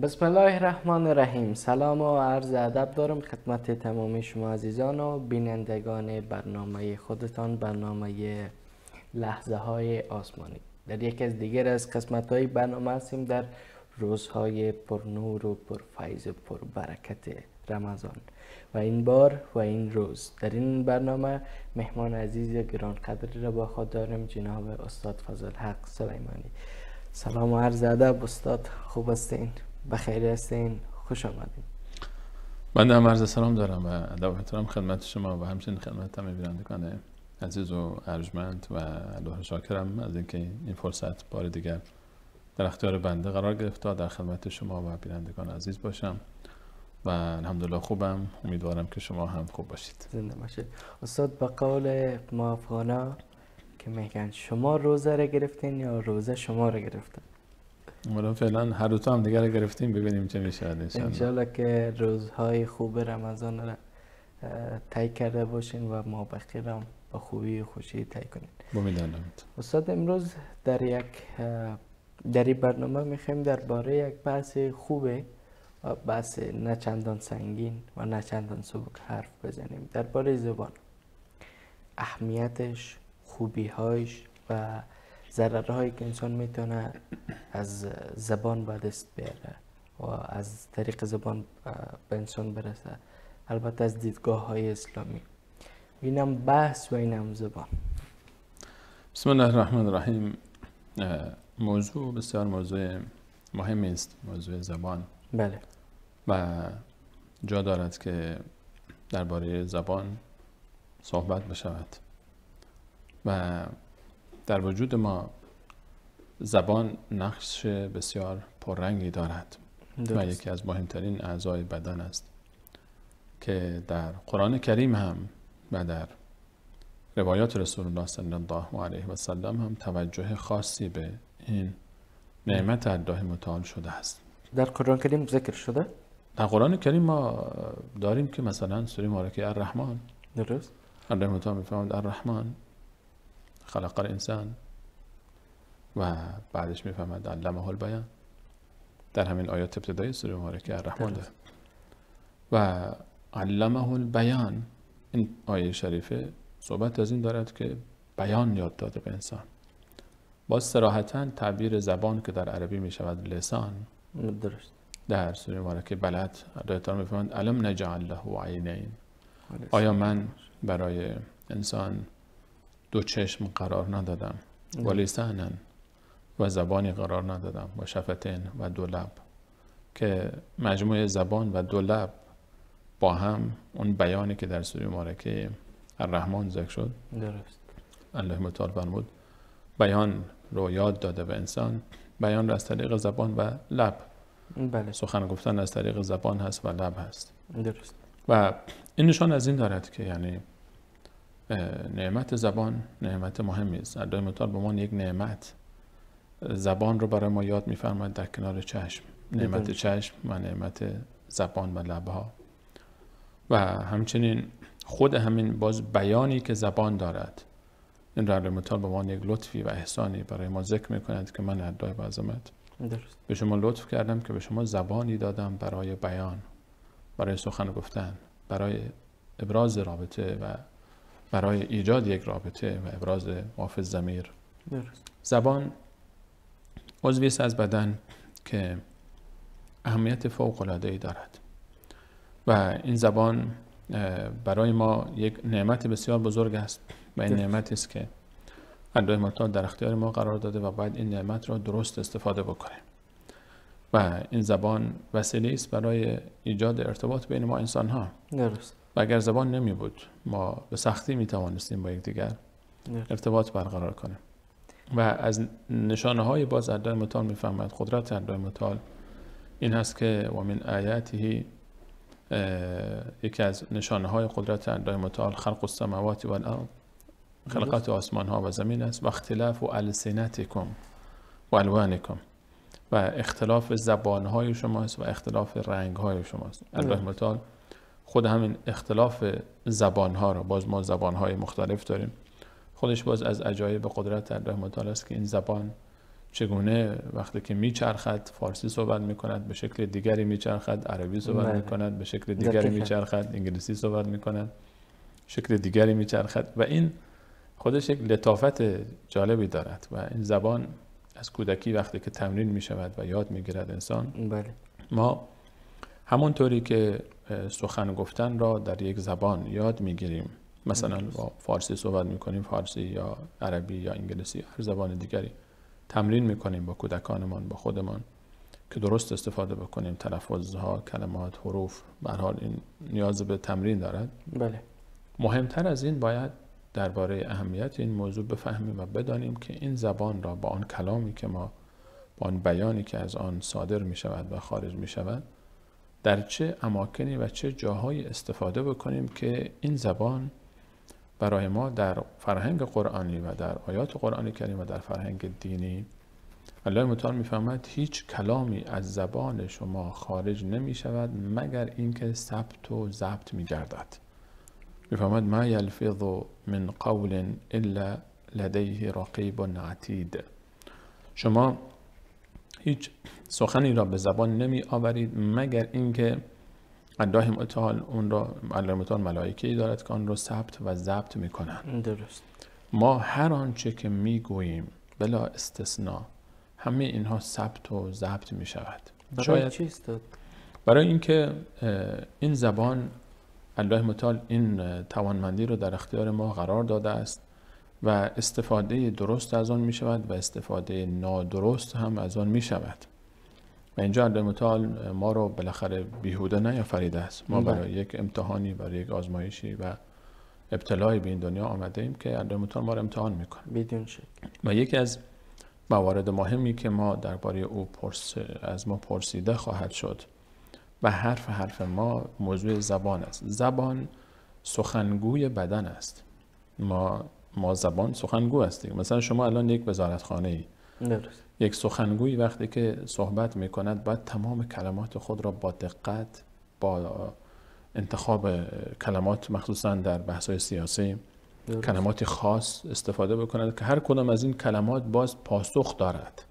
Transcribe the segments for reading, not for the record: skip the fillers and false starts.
بسم الله الرحمن الرحیم. سلام و عرض ادب دارم خدمت تمامی شما عزیزان و بینندگان برنامه خودتان، برنامه لحظه های آسمانی. در یکی از دیگر از قسمت های برنامه هستیم در روزهای پرنور و پرفیض و پربرکت رمضان و این بار و این روز در این برنامه مهمان عزیز گرانقدری را با خود داریم، جناب استاد فضل حق سلیمانی. سلام و عرض ادب استاد، خوب هستین؟ بخیر هستین؟ خوش آمدین. من هم عرض سلام دارم و ادب و احترام خدمت شما و همچنین خدمت تمام بینندگان عزیز و ارجمند و الله شاکرم از اینکه این فرصت بار دیگر در اختیار بنده قرار گرفت تا در خدمت شما و بینندگان عزیز باشم و الحمدلله خوبم. امیدوارم که شما هم خوب باشید. زنده باشید. استاد، به قول ما افغانا که میگن شما روزه را گرفتین یا روزه شما را گرفته؟ ما فعلا هر دو تا هم دیگر گرفتیم، ببینیم چه میشه. انشالله که روزهای خوب رمضان را طی کرده باشین و ما بخیر هم با خوبی و خوشی طی کنین. امیدوارم. استاد، امروز در این برنامه میخوایم درباره یک بحث خوبه و بحث نه چندان سنگین و نه چندان سبک حرف بزنیم درباره زبان، اهمیتش، خوبی‌هاش و ضررهایی که انسان میتونه از زبان به دست بیاره و از طریق زبان به انسان برسه، البته از دیدگاه‌های اسلامی. اینم بحث و اینم زبان. بسم الله الرحمن الرحیم. موضوع بسیار موضوع مهمی است، موضوع زبان. بله. و جا دارد که درباره زبان صحبت بشود و در وجود ما زبان نقش بسیار پررنگی دارد و یکی از مهمترین اعضای بدن است که در قرآن کریم هم و در روایات رسول الله صلی الله علیه و سلم هم توجه خاصی به این نعمت الله متعال شده است. در قرآن کریم ذکر شده؟ در قرآن کریم ما داریم که مثلا سوره مبارکه الرحمن، درست، الله متعال میفرماید الرحمن خلق الانسان و بعدش میفرماید علمه البیان. در همین آیات ابتدایی سوره مبارکه الرحمن داره و علمه البیان. این آیه شریفه صحبت از این دارد که بیان یاد داده به انسان. باز صراحتاً تعبیر زبان که در عربی می شود لسان، درست، در سوره مبارکه بلد الله تعالی میفرماید الم نجعل له عینین. آیا من برای انسان دو چشم قرار ندادم و لسانا و زبانی قرار ندادم و شفتین و دو لب، که مجموعه زبان و دو لب با هم اون بیانی که در سوره مبارکه الرحمن ذکر شد، درست، الله متعال فرمود بیان رو یاد داده به انسان. بیان رو از طریق زبان و لب. بله. سخن گفتن از طریق زبان هست و لب هست. درست. و این نشان از این دارد که یعنی نعمت زبان نعمت مهمی است. الله متعال به من یک نعمت زبان رو برای ما یاد می‌فرماید در کنار چشم، نعمت چشم و نعمت زبان و لب‌ها. و همچنین خود همین باز بیانی که زبان دارد، این را الله متعال به من یک لطفی و احسانی برای ما ذکر می‌کند که من الله با عظمت به شما لطف کردم که به شما زبانی دادم برای بیان، برای سخن گفتن، برای ابراز رابطه و برای ایجاد یک رابطه و ابراز مافز ضمیر. زبان عضوی است از بدن که اهمیت فوق‌العاده‌ای دارد و این زبان برای ما یک نعمت بسیار بزرگ است و این نعمتی است که الله متعال در اختیار ما قرار داده و باید این نعمت را درست استفاده بکنیم. و این زبان وسیله است برای ایجاد ارتباط بین ما انسان ها. درست. و اگر زبان نمی بود ما به سختی می توانستیم با یکدیگر ارتباط برقرار کنیم. و از نشانه های باز الله متعال می فهمد قدرت الله متعال این هست که و من آیاته، یکی از نشانه های قدرت الله متعال خلق السماوات و الارض، خلقت آسمان ها و زمین است، و اختلاف السنتکم و الوانکم، و اختلاف زبان های شماست و اختلاف رنگ های شماست. الله متعال خود همین اختلاف زبان ها را، باز ما زبان های مختلف داریم، خودش باز از عجایب قدرت الله متعال است که این زبان چگونه وقتی که میچرخد فارسی صحبت میکند، به شکل دیگری میچرخد عربی صحبت میکند، به شکل دیگری میچرخد انگلیسی صحبت میکند، شکل دیگری میچرخد و این خودش یک لطافت جالبی دارد و این زبان از کودکی وقتی که تمرین میشود و یاد میگیرد انسان، ما همونطوری که سخن گفتن را در یک زبان یاد میگیریم، مثلا با فارسی صحبت میکنیم، فارسی یا عربی یا انگلیسی هر زبان دیگری تمرین میکنیم با کودکانمان، با خودمان که درست استفاده بکنیم، تلفظها، کلمات، حروف، به هر حال این نیاز به تمرین دارد. بله. مهمتر از این باید درباره اهمیت این موضوع بفهمیم و بدانیم که این زبان را با آن کلامی که ما، با آن بیانی که از آن صادر می شود و خارج می شود، در چه اماکنی و چه جاهایی استفاده بکنیم که این زبان برای ما در فرهنگ قرآنی و در آیات قرآنی کریم و در فرهنگ دینی، الله متعال می‌فرماید هیچ کلامی از زبان شما خارج نمی شود مگر اینکه ثبت و ضبط می گردد. می‌فرماید ما یلفظ من قول الا لدیه رقیب عتید. شما هیچ سخنی را به زبان نمی آورید مگر اینکه الله متعال اون را، الله متعال ملائکه‌ای دارد که آن را ثبت و ضبط می‌کنند. درست. ما هر آنچه که میگوییم بلا استثناء همه اینها ثبت و ضبط می شود. برای چیست؟ برای اینکه این زبان الله متعال این توانمندی رو در اختیار ما قرار داده است و استفاده درست از آن می شود و استفاده نادرست هم از آن می شود. و اینجا الله متعال ما رو بالاخره بیهوده نیافریده است. ما برای یک امتحانی، برای یک آزمایشی و ابتلایی به این دنیا آمده ایم که الله متعال ما رو امتحان میکنه بدون شک. و یکی از موارد مهمی که ما درباره او از ما پرسیده خواهد شد و حرف ما موضوع زبان است. زبان سخنگوی بدن است. ما زبان سخنگو هستیم. مثلا شما الان یک وزارتخانه‌ای، یک سخنگوی وقتی که صحبت میکند باید تمام کلمات خود را با دقت، با انتخاب کلمات مخصوصا در بحث‌های سیاسی کلمات خاص استفاده بکند که هر کدام از این کلمات باز پاسخ دارد.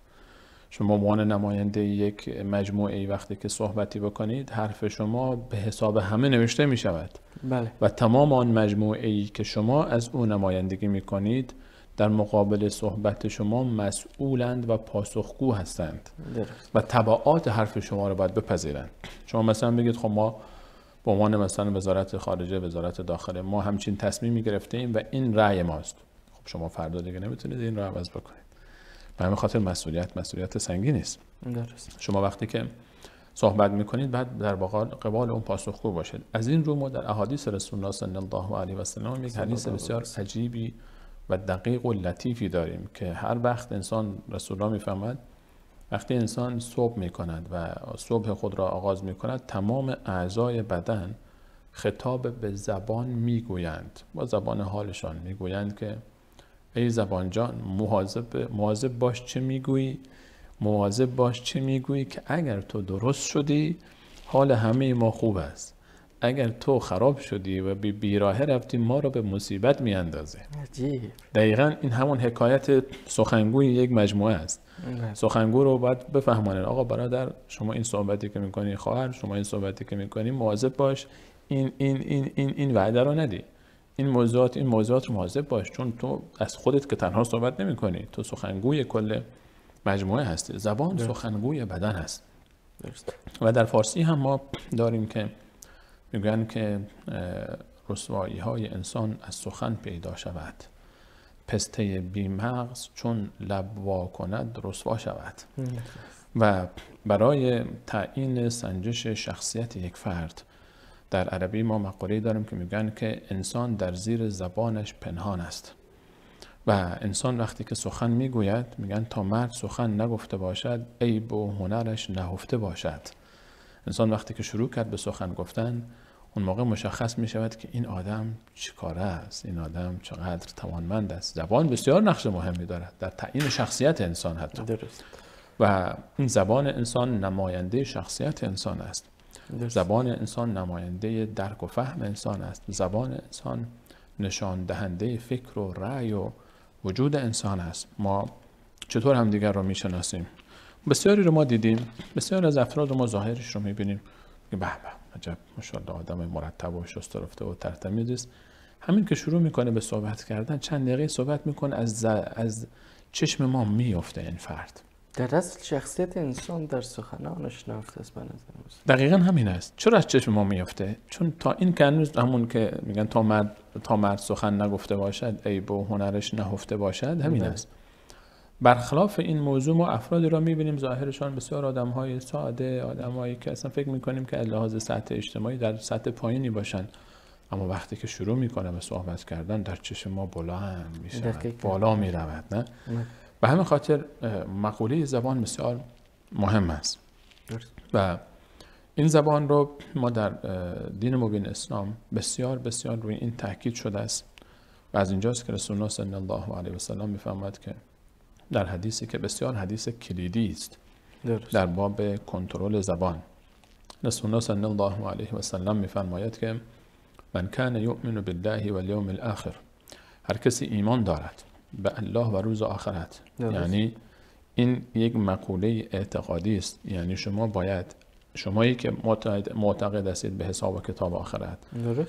شما عنوان نماینده یک مجموعه وقتی که صحبتی بکنید حرف شما به حساب همه نوشته می شود. بله. و تمام آن مجموعه ای که شما از اون نمایندگی می کنید در مقابل صحبت شما مسئولند و پاسخگو هستند. درست. و تبعات حرف شما رو باید بپذیرند. شما مثلا بگید خب ما به عنوان مثلا وزارت خارجه، وزارت داخله ما همچین تصمیمی گرفتیم و این رأی ماست. خب شما فردا دیگه نمیتونید این رو عوض بکنید. به همین خاطر مسئولیت سنگینی است. درست. شما وقتی که صحبت میکنید بعد در قبال اون پاسخگو باشید. از این رو ما در احادیث رسول الله صلی الله علیه و سلم یک حدیث بسیار عجیبی و دقیق و لطیفی داریم که هر وقت انسان، رسول الله میفرماید وقتی انسان صبح میکند و صبح خود را آغاز میکند تمام اعضای بدن خطاب به زبان میگویند، با زبان حالشان میگویند که ای زبان جان مواظب باش چه میگویی، مواظب باش چه میگویی که اگر تو درست شدی حال همه ما خوب است، اگر تو خراب شدی و بیراهه رفتی ما رو به مصیبت میاندازه. عجیب. دقیقاً این همون حکایت سخنگوی یک مجموعه است. سخنگو رو باید بفهمانید آقا برادر شما این صحبتی که میکنی، خواهر شما این صحبتی که میکنی مواظب باش، این وعده رو ندی، این موضوعات رو مواظب باش، چون تو از خودت که تنها صحبت نمیکنی، تو سخنگوی کل مجموعه هستی. زبان سخنگوی بدن است. و در فارسی هم ما داریم که میگن که رسوایی های انسان از سخن پیدا شود، پسته بیمغز چون لب وا کند رسوا شود. و برای تعیین سنجش شخصیت یک فرد در عربی ما مقوله‌ای داریم که میگن که انسان در زیر زبانش پنهان است و انسان وقتی که سخن میگوید میگن تا مرد سخن نگفته باشد عیب و هنرش نهفته باشد. انسان وقتی که شروع کرد به سخن گفتن اون موقع مشخص می شود که این آدم چیکاره است، این آدم چقدر توانمند است. زبان بسیار نقش مهمی دارد در تعیین شخصیت انسان حتی. درست. و این زبان انسان نماینده شخصیت انسان است. درست. زبان انسان نماینده درک و فهم انسان است. زبان انسان نشان دهنده فکر و رأی و وجود انسان است. ما چطور همدیگر رو میشناسیم. بسیاری رو ما دیدیم، بسیار از افراد رو ما ظاهرش رو میبینیم که به به عجب ماشاءالله آدم مرتب و شسته رفته و ترتمیز است. همین که شروع میکنه به صحبت کردن، چند دقیقه صحبت میکنه، از چشم ما میفته این فرد. در اصل شخصیت انسان در سخنانش نهفته است به نظر من. دقیقاً همین است. چرا از چشم ما میفته؟ چون تا این که هنوز همون که میگن تا مرد سخن نگفته باشد عیب و هنرش نهفته باشد، همین است. برخلاف این موضوع ما افرادی را میبینیم ظاهرشان بسیار آدم‌های ساده، آدم‌هایی که اصلا فکر میکنیم که از لحاظ سطح اجتماعی در سطح پایینی باشن، اما وقتی که شروع میکنه به صحبت کردن در چشم ما بلند میشه، بالا میرود. نه؟ به همین خاطر مقوله زبان بسیار مهم است و این زبان رو ما در دین مبین اسلام بسیار بسیار روی این تاکید شده است و از اینجاست که رسول الله صلی الله علیه و سلم میفرماید که در حدیثی که بسیار حدیث کلیدی است در باب کنترل زبان، رسول الله صلی الله علیه و سلم میفرماید که من کان یؤمن بالله والیوم الاخر، هر کسی ایمان دارد به الله و روز آخرت. یعنی این یک مقوله اعتقادی است، یعنی شمایی که معتقد هستید به حساب و کتاب آخرت،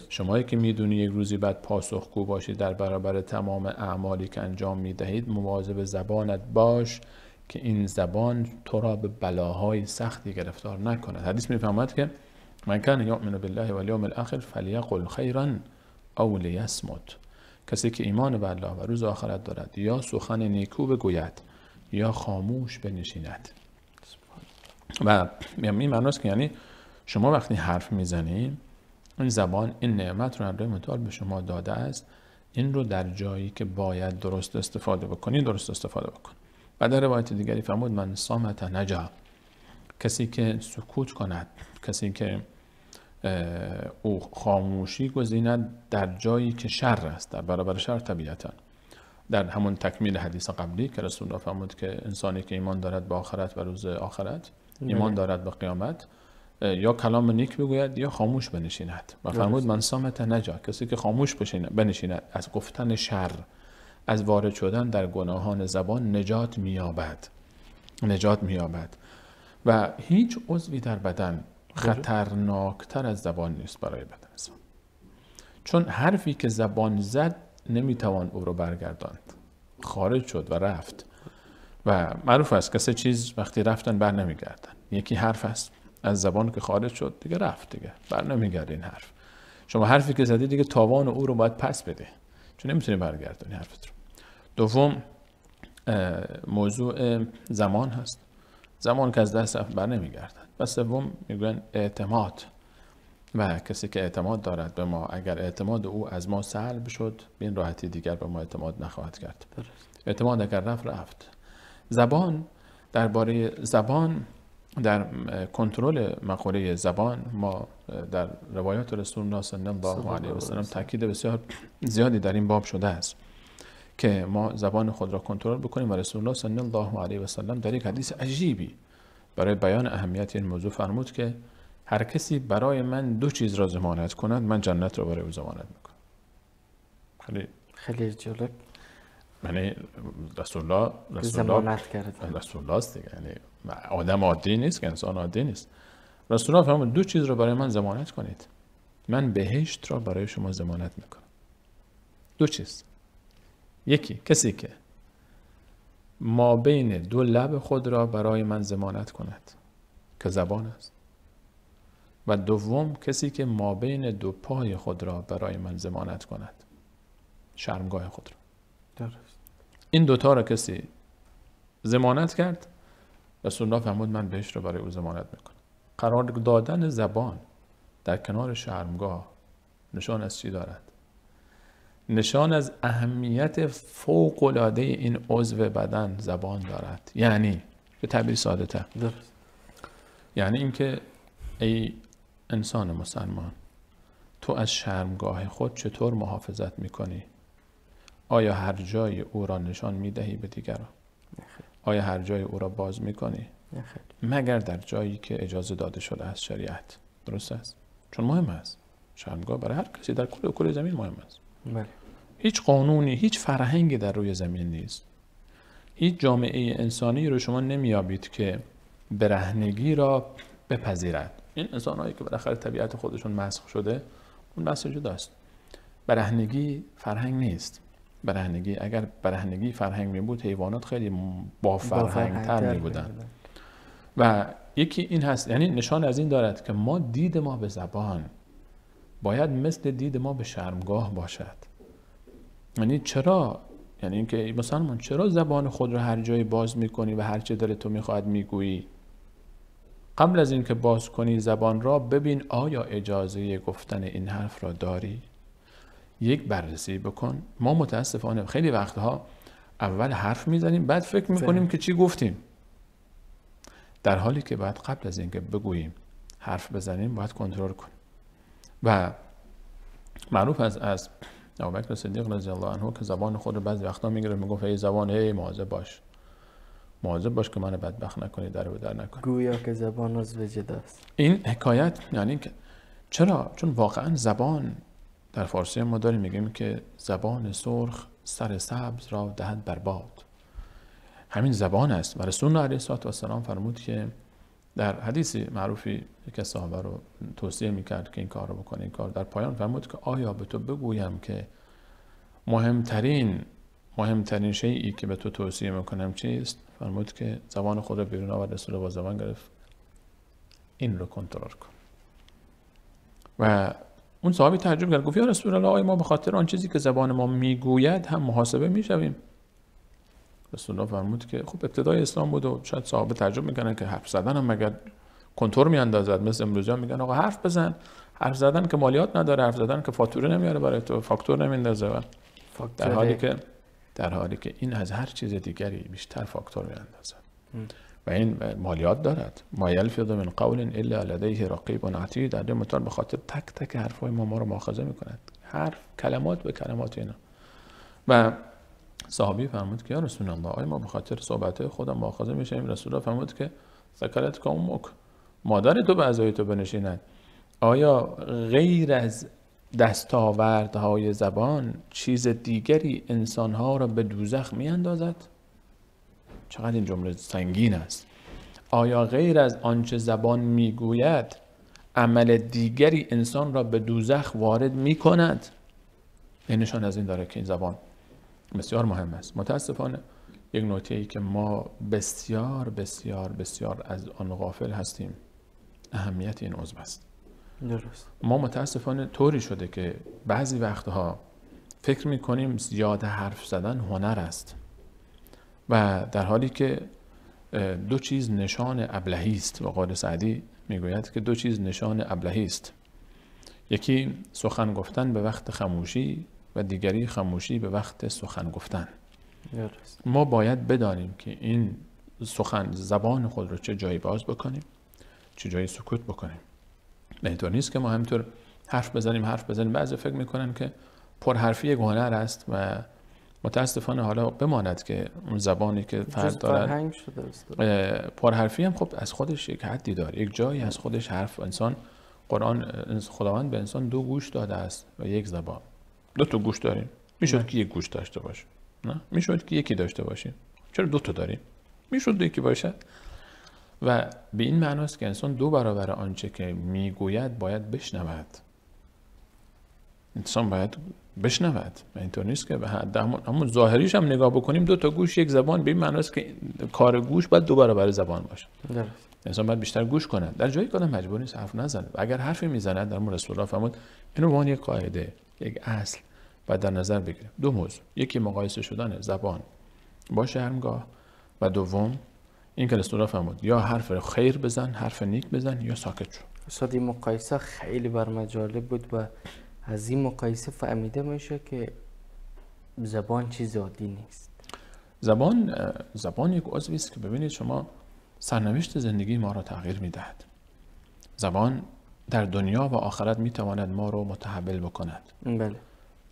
شمایی که میدونی یک روزی بعد پاسخگو باشید در برابر تمام اعمالی که انجام میدهید، مواظب زبانت باش که این زبان تو را به بلاهای سختی گرفتار نکند. حدیث میفرماید که من کان یؤمن بالله والیوم الاخر فلیقل خیرا او لیصمت، کسی که ایمان به الله و روز آخرت دارد یا سخن نیکو بگوید یا خاموش بنشیند. و این معناست که یعنی شما وقتی حرف میزنید، این زبان این نعمت رو الله متعال به شما داده است، این رو در جایی که باید درست استفاده بکنید درست استفاده بکن. و در روایت دیگری فرمود من صامت نجا، کسی که سکوت کند، کسی که او خاموشی گزیند در جایی که شر است، در برابر شر طبیعتا. در همون تکمیل حدیث قبلی که رسول الله فرمود که انسانی که ایمان دارد به آخرت و روز آخرت، ایمان دارد به قیامت، یا کلام نیک بگوید یا خاموش بنشیند. و فرمود من صامت نجا، کسی که خاموش بنشیند از گفتن شر، از وارد شدن در گناهان زبان نجات مییابد. و هیچ عضوی در بدن خطرناکتر از زبان نیست برای بدن انسان، چون حرفی که زبان زد نمیتوان او رو برگرداند، خارج شد و رفت. و معروف است که سه چیز وقتی رفتن بر نمیگردن. یکی حرف است، از زبان که خارج شد دیگه رفت، دیگه بر نمیگرده این حرف. شما حرفی که زدی دیگه تاوان او رو باید پس بده، چون نمیتونی برگردونی حرفت رو. دوم موضوع زمان هست، زمان که از دست بر نمیگردد. و سوم میگن اعتماد، و کسی که اعتماد دارد به ما، اگر اعتماد او از ما سلب شد به این راحتی دیگر به ما اعتماد نخواهد کرد. اعتماد اگر رفت. زبان، درباره زبان، در کنترل مقوله زبان ما در روایات رسول الله صلی الله علیه و سلم تاکید بسیار زیادی در این باب شده است که ما زبان خود را کنترل بکنیم. و رسول الله صلی الله علیه و سلم در یک حدیث عجیبی برای بیان اهمیت این موضوع فرمود که هر کسی برای من دو چیز را ضمانت کند، من جنت را برای او ضمانت میکنم. خیلی جالب. یعنی رسول الله است دیگه، یعنی آدم عادی نیست که، انسان عادی نیست. رسول الله فرمود دو چیز را برای من ضمانت کنید، من بهشت را برای شما ضمانت میکنم. دو چیز. یکی کسی که ما بین دو لب خود را برای من ضمانت کند که زبان است، و دوم کسی که ما بین دو پای خود را برای من ضمانت کند، شرمگاه خود را. درست. این دوتا را کسی ضمانت کرد، رسول الله فرمود من بهش را برای او ضمانت میکنم. قرار دادن زبان در کنار شرمگاه نشان از چی دارد؟ نشان از اهمیت فوق العاده این عضو بدن زبان دارد. یعنی به تعبیر ساده تر، یعنی اینکه ای انسان مسلمان، تو از شرمگاه خود چطور محافظت میکنی؟ آیا هر جای او را نشان میدهی به دیگران؟ آیا هر جای او را باز میکنی؟ مگر در جایی که اجازه داده شده از شریعت. درست است؟ چون مهم است. شرمگاه برای هر کسی در کل زمین مهم است. هیچ قانونی، هیچ فرهنگی در روی زمین نیست این جامعه انسانی رو شما نمیابید که برهنگی را بپذیرد. این انسان‌هایی که بالاخره طبیعت خودشون مسخ شده، اون بحث جداست. برهنگی فرهنگ نیست. برهنگی، اگر برهنگی فرهنگ می بود، حیوانات خیلی با فرهنگ‌تر می بودن. و یکی این هست، یعنی نشان از این دارد که ما دید ما به زبان باید مثل دید ما به شرمگاه باشد. یعنی چرا؟ یعنی اینکه مسلمان چرا زبان خود رو هر جایی باز میکنی و هر چه داره تو میخواد میگویی؟ قبل از اینکه باز کنی زبان را ببین آیا اجازه گفتن این حرف را داری؟ یک بررسی بکن. ما متاسفانه خیلی وقتها اول حرف میزنیم بعد فکر میکنیم که چی گفتیم، در حالی که باید قبل از اینکه بگوییم حرف بزنیم باید کنترل کنیم. و معروف از ابوبکر صدیق رضی الله عنه که زبان خود رو بعضی وقتا میگیره میگفت ای زبان، ای مواظب باش، مواظب باش که منو بدبخت نکنی، در به در نکنی. گویا که زبان عضو جداست. این حکایت یعنی که چرا؟ چون واقعا زبان در فارسی ما داریم میگیم که زبان سرخ سر سبز را دهد برباد. همین زبان است. و رسول الله علیه السلام فرمود که در حدیثی معروفی یک صحابه رو توصیه میکرد که این کار رو بکنه. این کار در پایان فرمود که آیا به تو بگویم که مهمترین شیئی که به تو توصیه میکنم چیست؟ فرمود که زبان خود رو بیرون آورد، رسول الله با زبان گرفت این رو کنترل کن. و اون صحابی تعجب کرد، گفت یا رسول الله، آیا ما به خاطر آن چیزی که زبان ما میگوید هم محاسبه میشویم؟ رسول الله فرمود که خب ابتدای اسلام بود و شاید صحابه تعجب میکنن که حرف زدن هم مگر کنتور میاندازد؟ مثل امروزا میگن آقا حرف بزن. حرف زدن که مالیات نداره، حرف زدن که فاتوره نمیاره برای تو، فاکتور نمیندازه. در حالی که این از هر چیز دیگری بیشتر فاکتور میاندازد و این مالیات دارد. ما یلفظ من قول الا لدیه رقیب عتید. در مطلب به خاطر تک تک حرفای ما رو مؤاخذه میکند، حرف کلمات به کلمات اینا. و صحابی فرمود که یا رسول الله، آیا ما به خاطر صحبت خودم مؤاخذه میشیم؟ رسول الله فرمود که ذکرت که امک، مادر تو به عزای تو بنشیند. آیا غیر از دستاوردهای زبان چیز دیگری انسانها را به دوزخ میاندازد؟ چقدر این جمله سنگین است. آیا غیر از آنچه زبان میگوید عمل دیگری انسان را به دوزخ وارد میکند؟ این نشان از این داره که این زبان بسیار مهم است. متاسفانه یک نکته‌ای که ما بسیار بسیار بسیار از آن غافل هستیم، اهمیت این عضو است. درست. ما متاسفانه طوری شده که بعضی وقتها فکر میکنیم زیاده حرف زدن هنر است و در حالی که دو چیز نشان ابلهی است. و قول سعدی میگوید که دو چیز نشان ابلهی است، یکی سخن گفتن به وقت خاموشی و دیگری خاموشی به وقت سخن گفتن. درست. ما باید بدانیم که این زبان خود رو چه جایی باز بکنیم، چه جایی سکوت بکنیم. نه اینطور نیست که ما همینطور حرف بزنیم. بعضی فکر میکنن که پرحرفی یک هنر است و متاسفانه حالا بماند که اون زبانی که فرد دارد پرحرفی هم خب از خودش یک حدی داره، یک جایی از خودش حرف. انسان خداوند به انسان دو گوش داده است و یک زبان. دو تا گوش داریم، میشد که یک گوش داشته باشه، نه میشد که یکی داشته باشیم. چرا دو تا داریم؟ میشد یکی باشه. و به این معناست که انسان دو برابر آنچه که میگوید باید بشنود. انسان باید بشنود و اینطور نیست که همون ظاهریش هم نگاه بکنیم دو تا گوش یک زبان. به این معناست که کار گوش باید دو برابر زبان باشه. درست. انسان باید بیشتر گوش کنه، در جایی که آدم مجبور نیست حرف نزنه. اگر حرفی میزنه، در مورد رسول الله فرمود اینو به عنوان یک قاعده، یک اصل باید در نظر بگیریم. دو موضوع، یکی مقایسه شدن زبان با شرمگاه و دوم این که رسول الله فرمود یا حرف خیر بزن، حرف نیک بزن یا ساکت شو. استاد این مقایسه خیلی بر جالب بود و از این مقایسه فهمیده میشه که زبان چیز عادی نیست. زبان یک عضوی است که ببینید شما سرنوشت زندگی ما را تغییر میدهد. زبان در دنیا و آخرت میتواند ما رو متحول بکند. بله.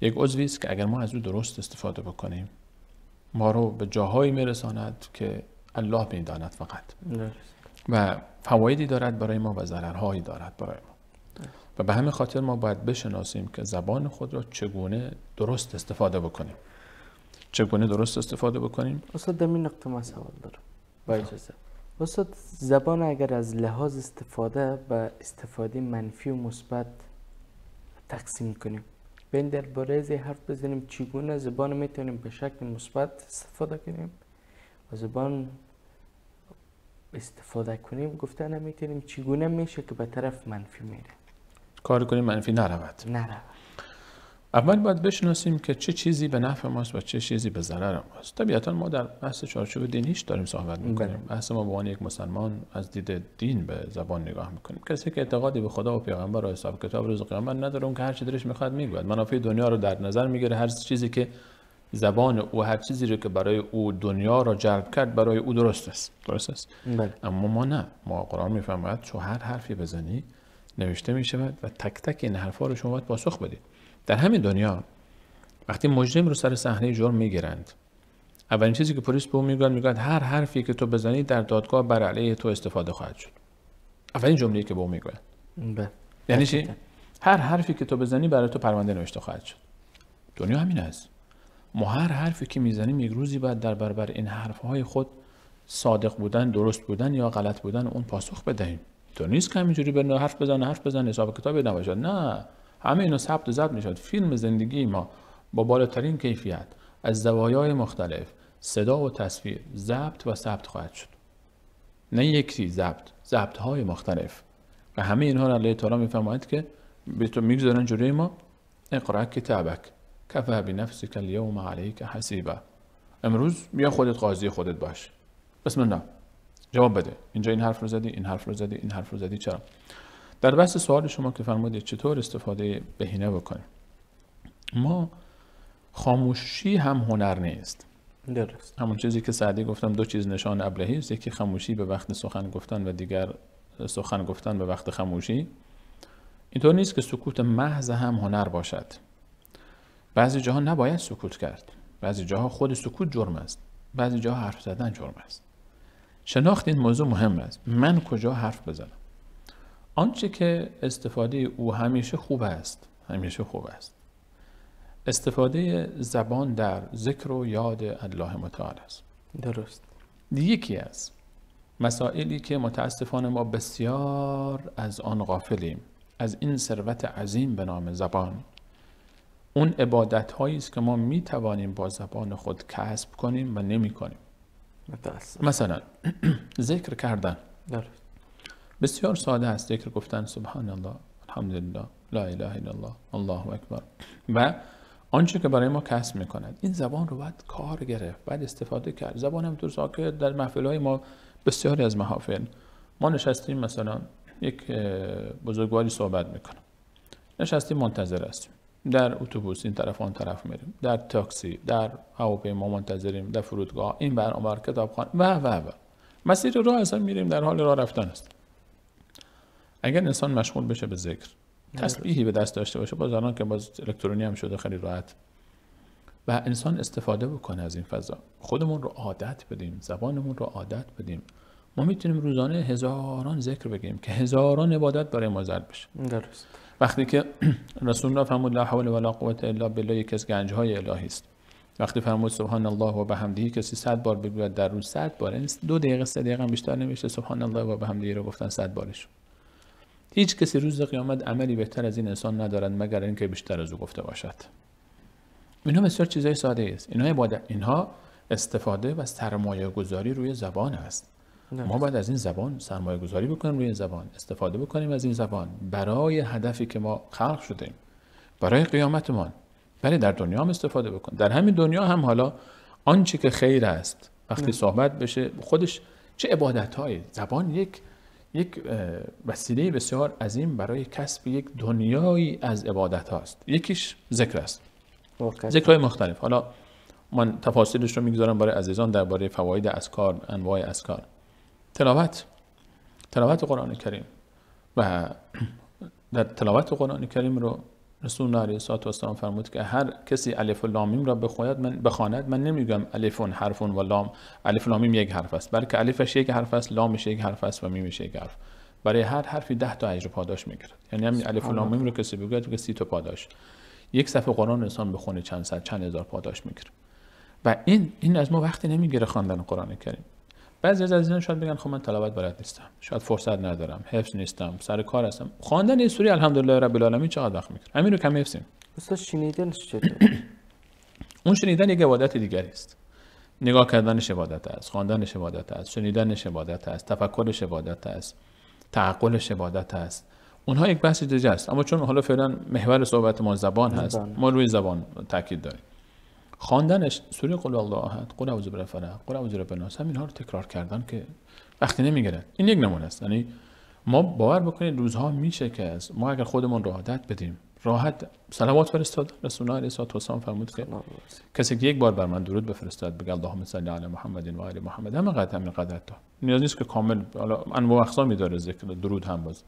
یک عضوی است که اگر ما از او درست استفاده بکنیم ما رو به جاهایی میرساند که الله میداند فقط. درست. و فوایدی دارد برای ما و ضررهایی دارد برای ما. و به همین خاطر ما باید بشناسیم که زبان خود را چگونه درست استفاده بکنیم، چگونه درست استفاده بکنیم؟ استاد در این نقطه ما سوال دارم با اجازه. استاد زبان اگر از لحاظ استفاده به استفاده منفی و مثبت تقسیم کنیم، بین درباره از حرف بزنیم چگونه زبان میتونیم به شکل مثبت استفاده کنیم و زبان استفاده کنیم گفته نمیتونیم چگونه میشه که به طرف منفی میره، کار کنیم منفی نرود. اول باید بشناسیم که چه چیزی به نفع ماست و چه چیزی به ضرر ماست. طبیعتا ما در بحث چارچوب دینیش داریم صحبت میکنیم. بحث ما به عنوان یک مسلمان از دید دین به زبان نگاه میکنیم. کسی که اعتقادی به خدا و پیغمبر و حساب کتاب روز قیامت نداره، اون که هر چی دلش میخواد میگه، منافع دنیا رو در نظر میگیره، هر چیزی که زبان او، هر چیزی رو که برای او دنیا را جلب کرد برای او درست است. اما ما نه. ما قرآن میفرماید چون هر حرفی بزنی نوشته میشود و تک تک این حرفا رو شما باید پاسخ بدید. در همین دنیا وقتی مجرم رو سر صحنه جرم میگیرند، اولین چیزی که پلیس به اون میگن هر حرفی که تو بزنی در دادگاه بر علیه تو استفاده خواهد شد. اولین جمله‌ای که به اون میگن یعنی چی؟ هر حرفی که تو بزنی برای تو پرونده نوشته خواهد شد. دنیا همین است. ما هر حرفی که میزنیم یک روزی بعد در برابر این حرفهای خود صادق بودن، درست بودن یا غلط بودن اون پاسخ بدهیم. تو نیست که همینجوری به حرف بزن حساب کتابی نباشد. نه، همه اینو ثبت و ضبط میشد. فیلم زندگی ما با بالاترین کیفیت از زوایای مختلف، صدا و تصویر، ضبط و ثبت خواهد شد. نه یکی ضبط های مختلف و همه اینها را الله تعالی میفرماید که به تو میگذارن جلوی ما. اقرأ کتابک کفی بنفسک الیوم علیک حسیبا. امروز بیا خودت قاضی خودت باش. بسم الله جواب بده. اینجا این حرف رو زدی، این حرف رو زدی، این حرف رو زدی. چرا؟ در بحث سوال شما که فرمودید چطور استفاده بهینه بکنیم، ما خاموشی هم هنر نیست. درست. همون چیزی که سعدی گفتم دو چیز نشان ابلهی است، یکی خاموشی به وقت سخن گفتن و دیگر سخن گفتن به وقت خاموشی. اینطور نیست که سکوت محض هم هنر باشد. بعضی جاها نباید سکوت کرد، بعضی جاها خود سکوت جرم است، بعضی جاها حرف زدن جرم است. شناخت این موضوع مهم است. من کجا حرف بزنم؟ آنچه که استفاده او همیشه خوب است، همیشه خوب است. استفاده زبان در ذکر و یاد الله متعال است. درست. یکی از مسائلی که متاسفانه ما بسیار از آن غافلیم، از این ثروت عظیم به نام زبان، اون عبادت هایی است که ما می توانیم با زبان خود کسب کنیم و نمی کنیم. مثلا ذکر کردن. درست. بسیار ساده است. ذکر گفتن سبحان الله، الحمدلله، لا اله الا الله، الله اکبر و آنچه که برای ما کسب میکند. این زبان رو باید کار گرفت، باید استفاده کرد. زبان هم تو ساکت در محفل‌های ما، بسیاری از محافل ما نشستیم، مثلا یک بزرگواری صحبت میکنه، نشستیم منتظر هستیم، در اتوبوس این طرف آن طرف میریم، در تاکسی، در هواپیما منتظریم، در فرودگاه، این برنامه، کتابخانه و مسیر راه اصلا میریم، در حال راه رفتن است. اگر انسان مشغول بشه به ذکر، تسبیحی به دست داشته باشه، باز الان که باز الکترونی هم شده خیلی راحت، و انسان استفاده بکنه از این فضا، خودمون رو عادت بدیم، زبانمون رو عادت بدیم، ما میتونیم روزانه هزاران ذکر بگیم که هزاران عبادت برای ما ضرب بشه. درست. وقتی که رسول الله فرمود لا حول ولا قوة الا بالله، یکی از گنج‌های الهی است. وقتی فرمود سبحان الله و بحمده، کسی 100 بار بگوید در روز 100 بار، این 2 دقیقه 3 دقیقه بیشتر نمیشه سبحان الله و بحمده رو گفتن 100 بارش. هیچ کسی روز قیامت عملی بهتر از این انسان ندارد مگر اینکه بیشتر از او گفته باشد. اینا بسیار چیزای ساده است. اینها عبادت، اینها استفاده و سرمایه گذاری روی زبان است. ما باید از این زبان سرمایه گذاری بکنیم، روی زبان استفاده بکنیم از این زبان برای هدفی که ما خلق شدیم، برای قیامتمان، برای در دنیا هم استفاده بکنیم. در همین دنیا هم حالا آنچه که خیر است وقتی صحبت بشه، خودش چه عبادت‌هایی، زبان یک وسیله بسیار عظیم برای کسب یک دنیایی از عبادت هاست. یکیش ذکر است، ذکرهای مختلف. حالا من تفاصیلش رو میگذارم برای عزیزان درباره فواید اذکار، انواع اذکار. تلاوت قرآن کریم، و در تلاوت قرآن کریم رو رسول الله علیه السلام فرمود که هر کسی الف و لام میم را بخواند، من نمیگم الف حرف و لام، الف و لام میم یک حرف است، بلکه الفش یک حرف است، لامش یک حرف است و میمش یک حرف. برای هر حرفی 10 تا اجر پاداش میگیره. یعنی همین الف و لام میم رو کسی بگه که 30 تا پاداش. یک صفحه قرآن انسان بخونه چند صد چند هزار پاداش میگیره. و این از ما وقتی نمیگیره خواندن قرآن کریم. بعضی از عزیزان شاید بگن خب من تلاوت بلد نیستم، شاید فرصت ندارم، حفظ نیستم، سر کار هستم. خواندن این سوره الحمدلله رب العالمین چقدر وقت میگیره؟ همین رو کم حفظیم. استاد شنیدنش چطور؟ اون شنیدن یک عبادت دیگری است. نگاه کردنش عبادت است، خواندنش عبادت است، شنیدنش عبادت است، تفکرش عبادت است، تعقلش عبادت است. اونها یک بحث دیگه است. اما چون حالا فعلا محور صحبت ما زبان هست، ما روی زبان تاکید داریم. خواندنش سوره قل الله احد، قل اعوذ برب الفلق، قل اعوذ برب الناس، همینها رو تکرار کردن که وقتی نمیگیره. این یک نمونه است. یعنی ما باور بکنید روزها میشه که از ما اگر خودمون رو عادت بدیم، راحت صلوات فرستاد. رسول الله علیه السلام فرمود که کسی که یک بار بر من درود بفرستاد بگه اللهم صل علی محمد و آل محمد، همین قدر تا نیاز نیست که کامل، حالا انواع اقسامی داره ذکر درود هم باز.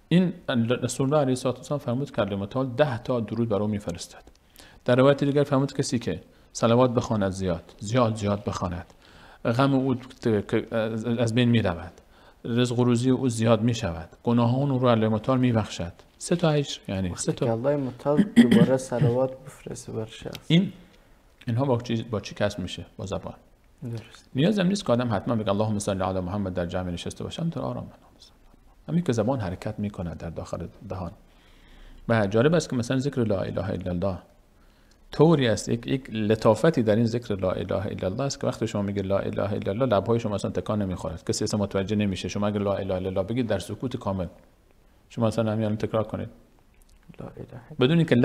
این رسول الله علیه السلام فرمود کلمات 10 تا درود بر او میفرستاد. در روایت دیگر فرمود کسی که صلوات بخواند زیاد بخواند، غم او از بین می رود، رزق و روزی او زیاد می شود، گناهان او رو الله متعال می بخشد. 3 تا اجر، یعنی 3 تا الله متعال دوباره صلوات بفرسته بر شخص. اینها با چی کسب میشه؟ با زبان. درست. نیاز هم نیست که آدم حتما بگه اللهم صل علی محمد در جمع نشسته باشه، همینطور آرام. همین که زبان حرکت میکنه در داخل دهان. و جالب است که مثلا ذکر لا اله الا الله طوری است، یک لطافتی در این ذکر لا اله الا الله است که وقتی شما میگه لا اله الا الله لبهای شما اصلا تکان نمیخوره، کسی اصلا متوجه نمیشه. شما اگه لا اله الا الله بگید در سکوت کامل، شما اصلا همین تکرار کنید لا اله بدون اینکه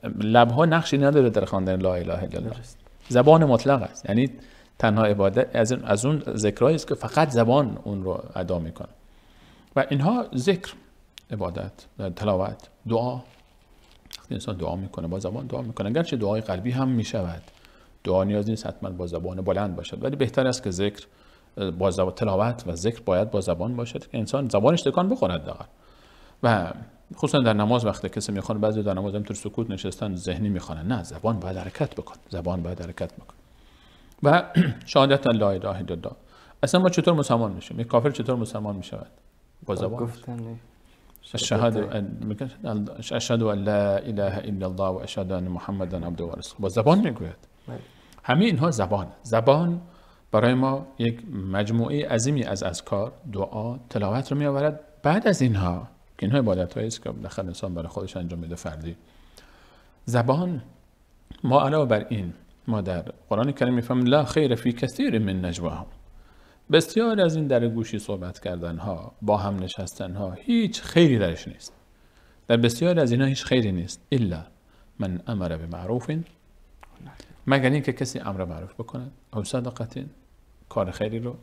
لبها نقشی نداره در خواندن لا اله الا الله. درست. زبان مطلق است، یعنی تنها عبادت از اون ذکرایی است که فقط زبان اون رو ادا میکنه. و اینها ذکر، عبادت، تلاوت، دعا. وقتی انسان دعا میکنه با زبان دعا میکنه، اگرچه دعای قلبی هم میشود، دعا نیاز نیست حتما با زبان بلند باشد، ولی بهتر است که ذکر با زبان، تلاوت و ذکر باید با زبان باشد که انسان زبانش تکان بخورد دقیقاً. و خصوصا در نماز وقتی کسی میخونه، بعضی در نماز همینطور سکوت نشستن ذهنی میخونن، نه، زبان باید حرکت بکن، زبان باید حرکت بکن. و شهادت لا اله الا الله. اصلا ما چطور مسلمان میشیم؟ یک کافر چطور مسلمان میشود؟ با زبان گفتن اشهد ان لا اله الا الله و اشهد ان محمدا عبده و رسوله. با زبان میگوید. همه اینها زبان برای ما یک مجموعه عظیمی از اذکار، دعا، تلاوت رو میآورد. بعد از اینها که اینها عبادت‌هایی است که بالاخره انسان برای خودش انجام میده فردی، زبان ما علاوه بر این، ما در قرآن کریم میفهمیم لا خیر فی کثیر من نجواهم، بسیار از این در گوشی صحبت کردن ها، با هم نشستن ها، هیچ خیری درش نیست. در بسیار از اینها هیچ خیری نیست. الا من امر بمعروف، مگر اینکه کسی امر معروف بکنه، او صدقه، کار خیری رو،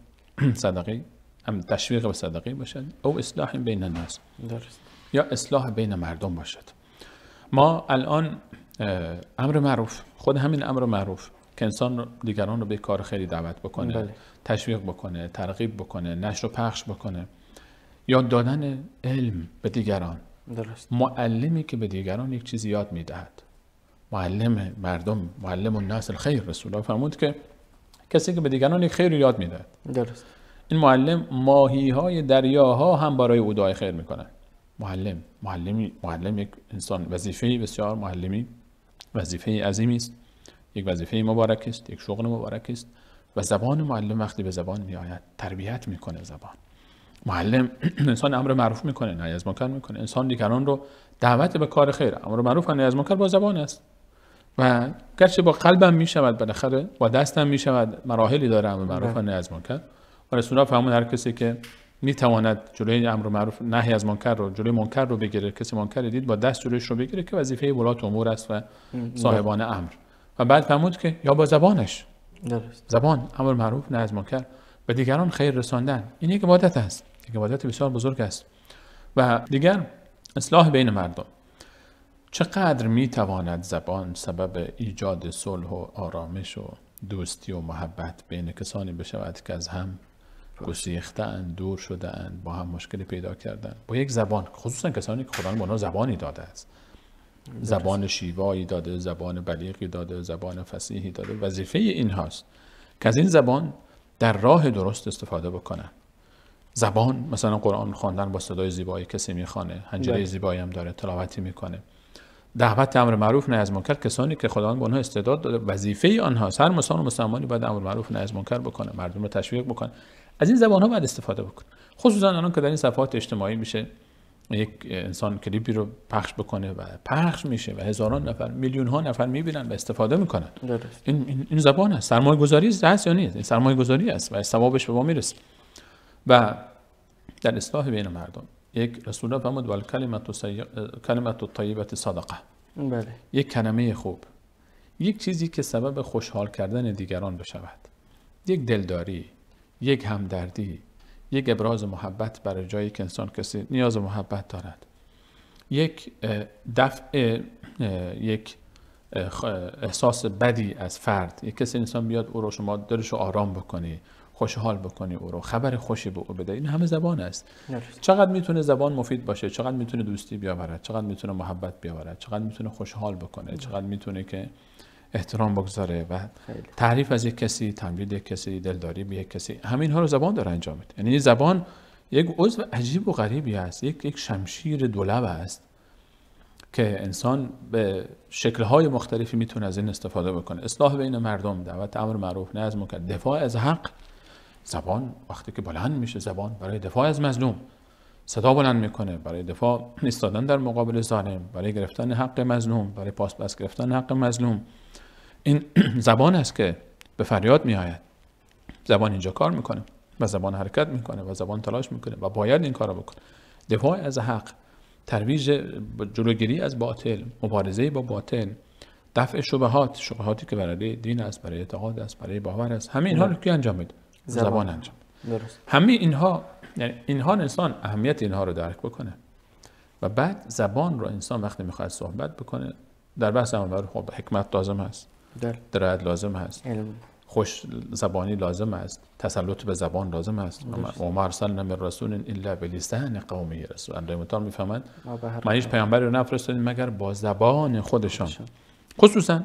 صدقه، هم تشویق به صدقه باشد، او اصلاح بین الناس، درست، یا اصلاح بین مردم باشد. ما الان امر معروف، خود همین امر معروف که انسان دیگران رو به کار خیری دعوت بکنه، بله. تشویق بکنه، ترغیب بکنه، نشر و پخش بکنه، یاد دادن علم به دیگران. درست. معلمی که به دیگران یک چیزی یاد میدهد، معلم مردم، معلم الناس الخیر. رسول الله فرمود که کسی که به دیگران یک خیر یاد میدهد، درست، این معلم ماهی های دریاها هم برای او دعای خیر میکنن. معلم یک انسان وظیفه بسیار، معلمی وظیفه عظیمی است، یک وظیفه مبارک است، یک شغل مبارک است. و زبان معلم وقتی به زبان میآید تربیت میکنه. زبان معلم انسان امر معروف میکنه، نهی از منکر میکنه، انسان دیگران رو دعوت به کار خیر، امر معروف و نهی از منکر با زبان است. و گرچه با قلبم میشود، بالاخره با دستم میشود، مراحلی داره امر معروف و نهی از منکر. و رسول الله فرمود هر کسی که میتواند جلوی امر معروف نهی از منکر رو، جلوی منکر رو بگیره، کسی منکر دید با دست جلویش رو بگیره که وظیفه ولات امور است و صاحبان امر. و بعد فرمود که یا با زبانش، درست، زبان، امر معروف نهی از منکر، به دیگران خیر رساندن، این یک عبادت است، یک عبادت بسیار بزرگ است. و دیگر اصلاح بین مردم. چقدر میتواند زبان سبب ایجاد صلح و آرامش و دوستی و محبت بین کسانی بشود که از هم گسیخته‌اند، دور شده‌اند، با هم مشکلی پیدا کردند. با یک زبان، خصوصا کسانی که خدا به آنها زبانی داده است، زبان شیوایی داده، زبان بلیغی داده، زبان فصیحی داده، وظیفه این هاست که از این زبان در راه درست استفاده بکنن. زبان مثلا قرآن خواندن با صدای زیبایی، کسی میخوانه، حنجره زیبایی هم داره، تلاوتی میکنه. دعوت امر معروف نهی از منکر، کسانی که خداوند به آنها استعداد داده، وظیفه آنها، هر مسلمان و مسلمانی باید امر معروف نهی از منکر بکنه، مردم رو تشویق بکنه، از این زبان‌ها باید استفاده بکنه. خصوصا الان که در این صفحات اجتماعی میشه یک انسان کلیپی رو پخش بکنه و پخش میشه و هزاران نفر، میلیون ها نفر میبینن و استفاده میکنن. این زبان است. سرمایه گذاری است یا نیست؟ این سرمایه گذاری است و ثوابش به ما میرسه. و در اصلاح بین مردم یک رسول الله فرمود ول کلمت الطیبه صدقه. بله. یک کلمه خوب، یک چیزی که سبب خوشحال کردن دیگران بشود، یک دلداری، یک همدردی، یک ابراز محبت برای جایی که انسان کسی نیاز محبت دارد، یک دفع یک احساس بدی از فرد، یک کسی انسان بیاد او رو شما دلش رو آرام بکنی، خوشحال بکنی، او رو خبر خوشی به او بده، این همه زبان است. چقدر میتونه زبان مفید باشه، چقدر میتونه دوستی بیاورد، چقدر میتونه محبت بیاورد، چقدر میتونه خوشحال بکنه، چقدر میتونه که احترام بگذاره و تعریف از یک کسی، تمجید یک کسی، دلداری به یک کسی، همین ها رو زبان داره انجام میده. یعنی زبان یک عضو عجیب و غریبی است، یک شمشیر دولب است که انسان به شکل‌های مختلفی میتونه از این استفاده بکنه. اصلاح بین مردم، دعوت امر معروف نهی از منکر، دفاع از حق. زبان وقتی که بلند میشه، زبان برای دفاع از مظلوم صدا بلند میکنه، برای دفاع ایستادن در مقابل ظالم، برای گرفتن حق مظلوم، برای پاس گرفتن حق مظلوم. این زبان است که به فریاد میآید. زبان اینجا کار میکنه و زبان حرکت میکنه و زبان تلاش میکنه و باید این کارو بکنه. دفاع از حق، ترویج جلوگیری از باطل، مبارزه با باطل، دفع شبهاتی که برای دین است، برای اعتقاد است، برای باور است، همه اینها رو کی انجام میده؟ زبان انجام. درست. همه اینها، یعنی اینها انسان اهمیت اینها رو درک بکنه و بعد زبان رو انسان وقتی میخواد صحبت بکنه، در بحث امر خب حکمت لازم هست، درایت لازم هست، خوش زبانی لازم است، تسلط به زبان لازم است. و ما ارسلنا من رسول الا بلسان قومه. رسول الله متعال میفهمند ما هیچ پیامبری رو نفرستادیم مگر با زبان خودشان. خصوصا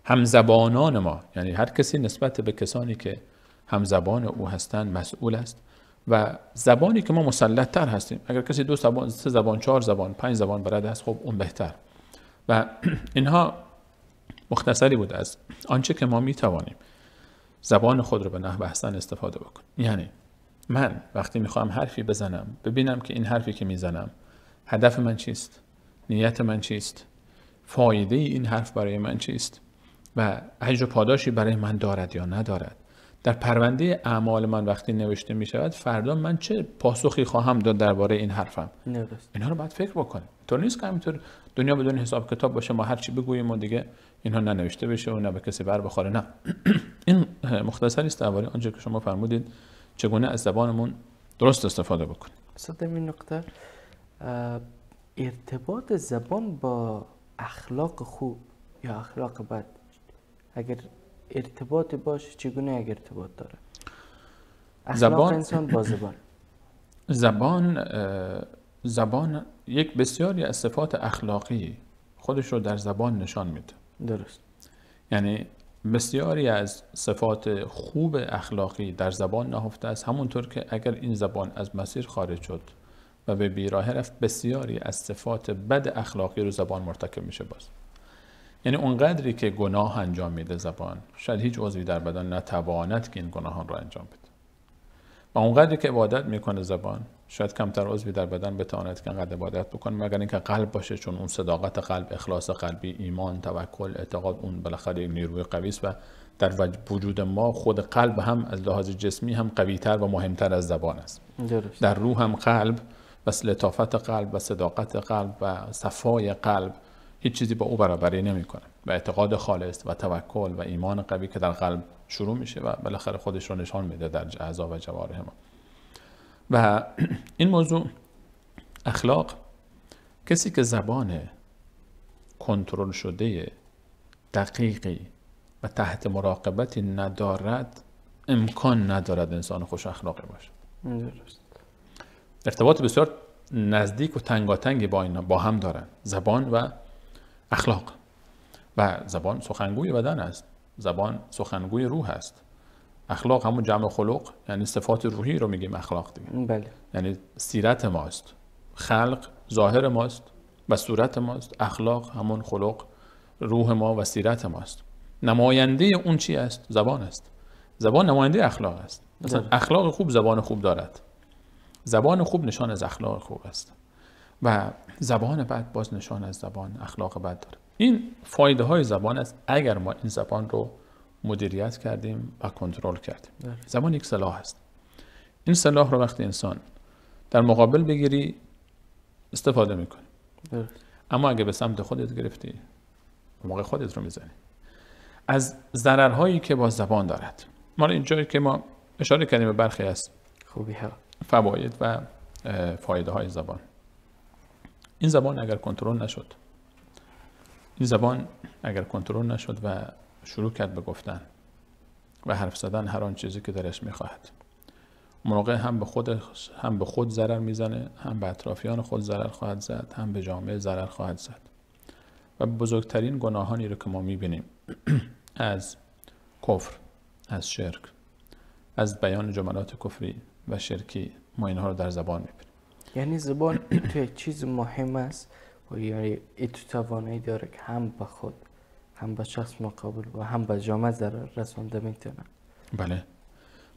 همزبانان ما، یعنی هر کسی نسبت به کسانی که همزبان او هستند مسئول است و زبانی که ما مسلط تر هستیم. اگر کسی 2 زبان، 3 زبان، 4 زبان، 5 زبان بلد است، خب اون بهتر. و اینها مختصری بود از آنچه که ما میتوانیم زبان خود رو به نحو احسن استفاده بکنیم. یعنی من وقتی میخوام حرفی بزنم، ببینم که این حرفی که میزنم هدف من چیست، نیت من چیست، فایده این حرف برای من چیست و اجر و پاداشی برای من دارد یا ندارد. در پرونده اعمال من وقتی نوشته می شود، فردا من چه پاسخی خواهم داد درباره این حرفم. اینها رو باید فکر بکنیم. طور نیست که همینطور دنیا بدون حساب کتاب باشه، ما هر چی بگوییم و دیگه اینها ننوشته بشه و نه به کسی بر بخوره. نه. این مختصری است درباره آنچه که شما فرمودید چگونه از زبانمون درست استفاده بکنیم. صد این نقطه ارتباط زبان با اخلاق خوب یا اخلاق بد، اگر ارتباط باشه چگونه اگر ارتباط داره زبان انسان با زبان یک بسیاری از صفات اخلاقی خودش رو در زبان نشان میده. درست. یعنی بسیاری از صفات خوب اخلاقی در زبان نهفته است، همونطور که اگر این زبان از مسیر خارج شد و به بیراه رفت، بسیاری از صفات بد اخلاقی رو زبان مرتکب میشه باز. یعنی اونقدری که گناه انجام میده زبان، شاید هیچ عضوی در بدن نتواند که این گناهان رو انجام بده. و اونقدری که عبادت میکنه زبان، شاید کمتر عضوی در بدن بتواند که انقدر عبادت بکنه، مگر اینکه قلب باشه، چون اون صداقت قلب، اخلاص قلبی، ایمان، توکل، اعتقاد، اون بالاخره یک نیروی قوی است و در وجود ما خود قلب هم از لحاظ جسمی هم قوی‌تر و مهمتر از زبان است. درست. در روح هم قلب و لطافت قلب و صداقت قلب و صفای قلب هیچ چیزی با او برابری نمیکنه. و اعتقاد خالص و توکل و ایمان قوی که در قلب شروع میشه و بالاخره خودش رو نشان میده در اعضا و جوارح ما. و این موضوع اخلاق، کسی که زبان کنترل شده، دقیقی و تحت مراقبتی ندارد، امکان ندارد انسان خوش اخلاقی باشه. درست. ارتباط بسیار نزدیک و تنگاتنگی با هم دارن، زبان و اخلاق. و زبان سخنگوی بدن است، زبان سخنگوی روح است. اخلاق همون جمع خلق، یعنی صفات روحی رو میگیم اخلاق دیگه. بله. یعنی سیرت ماست، خلق ظاهر ماست، و صورت ماست. اخلاق همون خلق روح ما و سیرت ماست. نماینده اون چی است؟ زبان است. زبان نماینده اخلاق است. مثلا اخلاق خوب زبان خوب دارد. زبان خوب نشان از اخلاق خوب است و زبان بد باز نشان از زبان اخلاق بد داره. این فایده های زبان است اگر ما این زبان رو مدیریت کردیم و کنترل کردیم. زبان یک سلاح است. این سلاح رو وقتی انسان در مقابل بگیری استفاده میکنی. اما اگه به سمت خودت گرفتی موقع خودت رو میزنی. از ضررهایی که با زبان دارد، ما اینجایی که ما اشاره کردیم به برخی از خوبی ها، فواید و فایده های زبان. این زبان اگر کنترل نشد، این زبان اگر کنترل نشد و شروع کرد به گفتن و حرف زدن هر آن چیزی که درش میخواهد، موقع هم به خود ضرر میزنه، هم به اطرافیان خود ضرر خواهد زد، هم به جامعه ضرر خواهد زد. و بزرگترین گناهانی رو که ما میبینیم از کفر، از شرک، از بیان جملات کفری و شرکی، ما اینها رو در زبان میبینیم. یعنی زبان تو یک چیز مهم است و یعنی تو توانایی داره که هم به خود، هم به شخص مقابل و هم به جامعه ضرر رسانده میتونه. بله.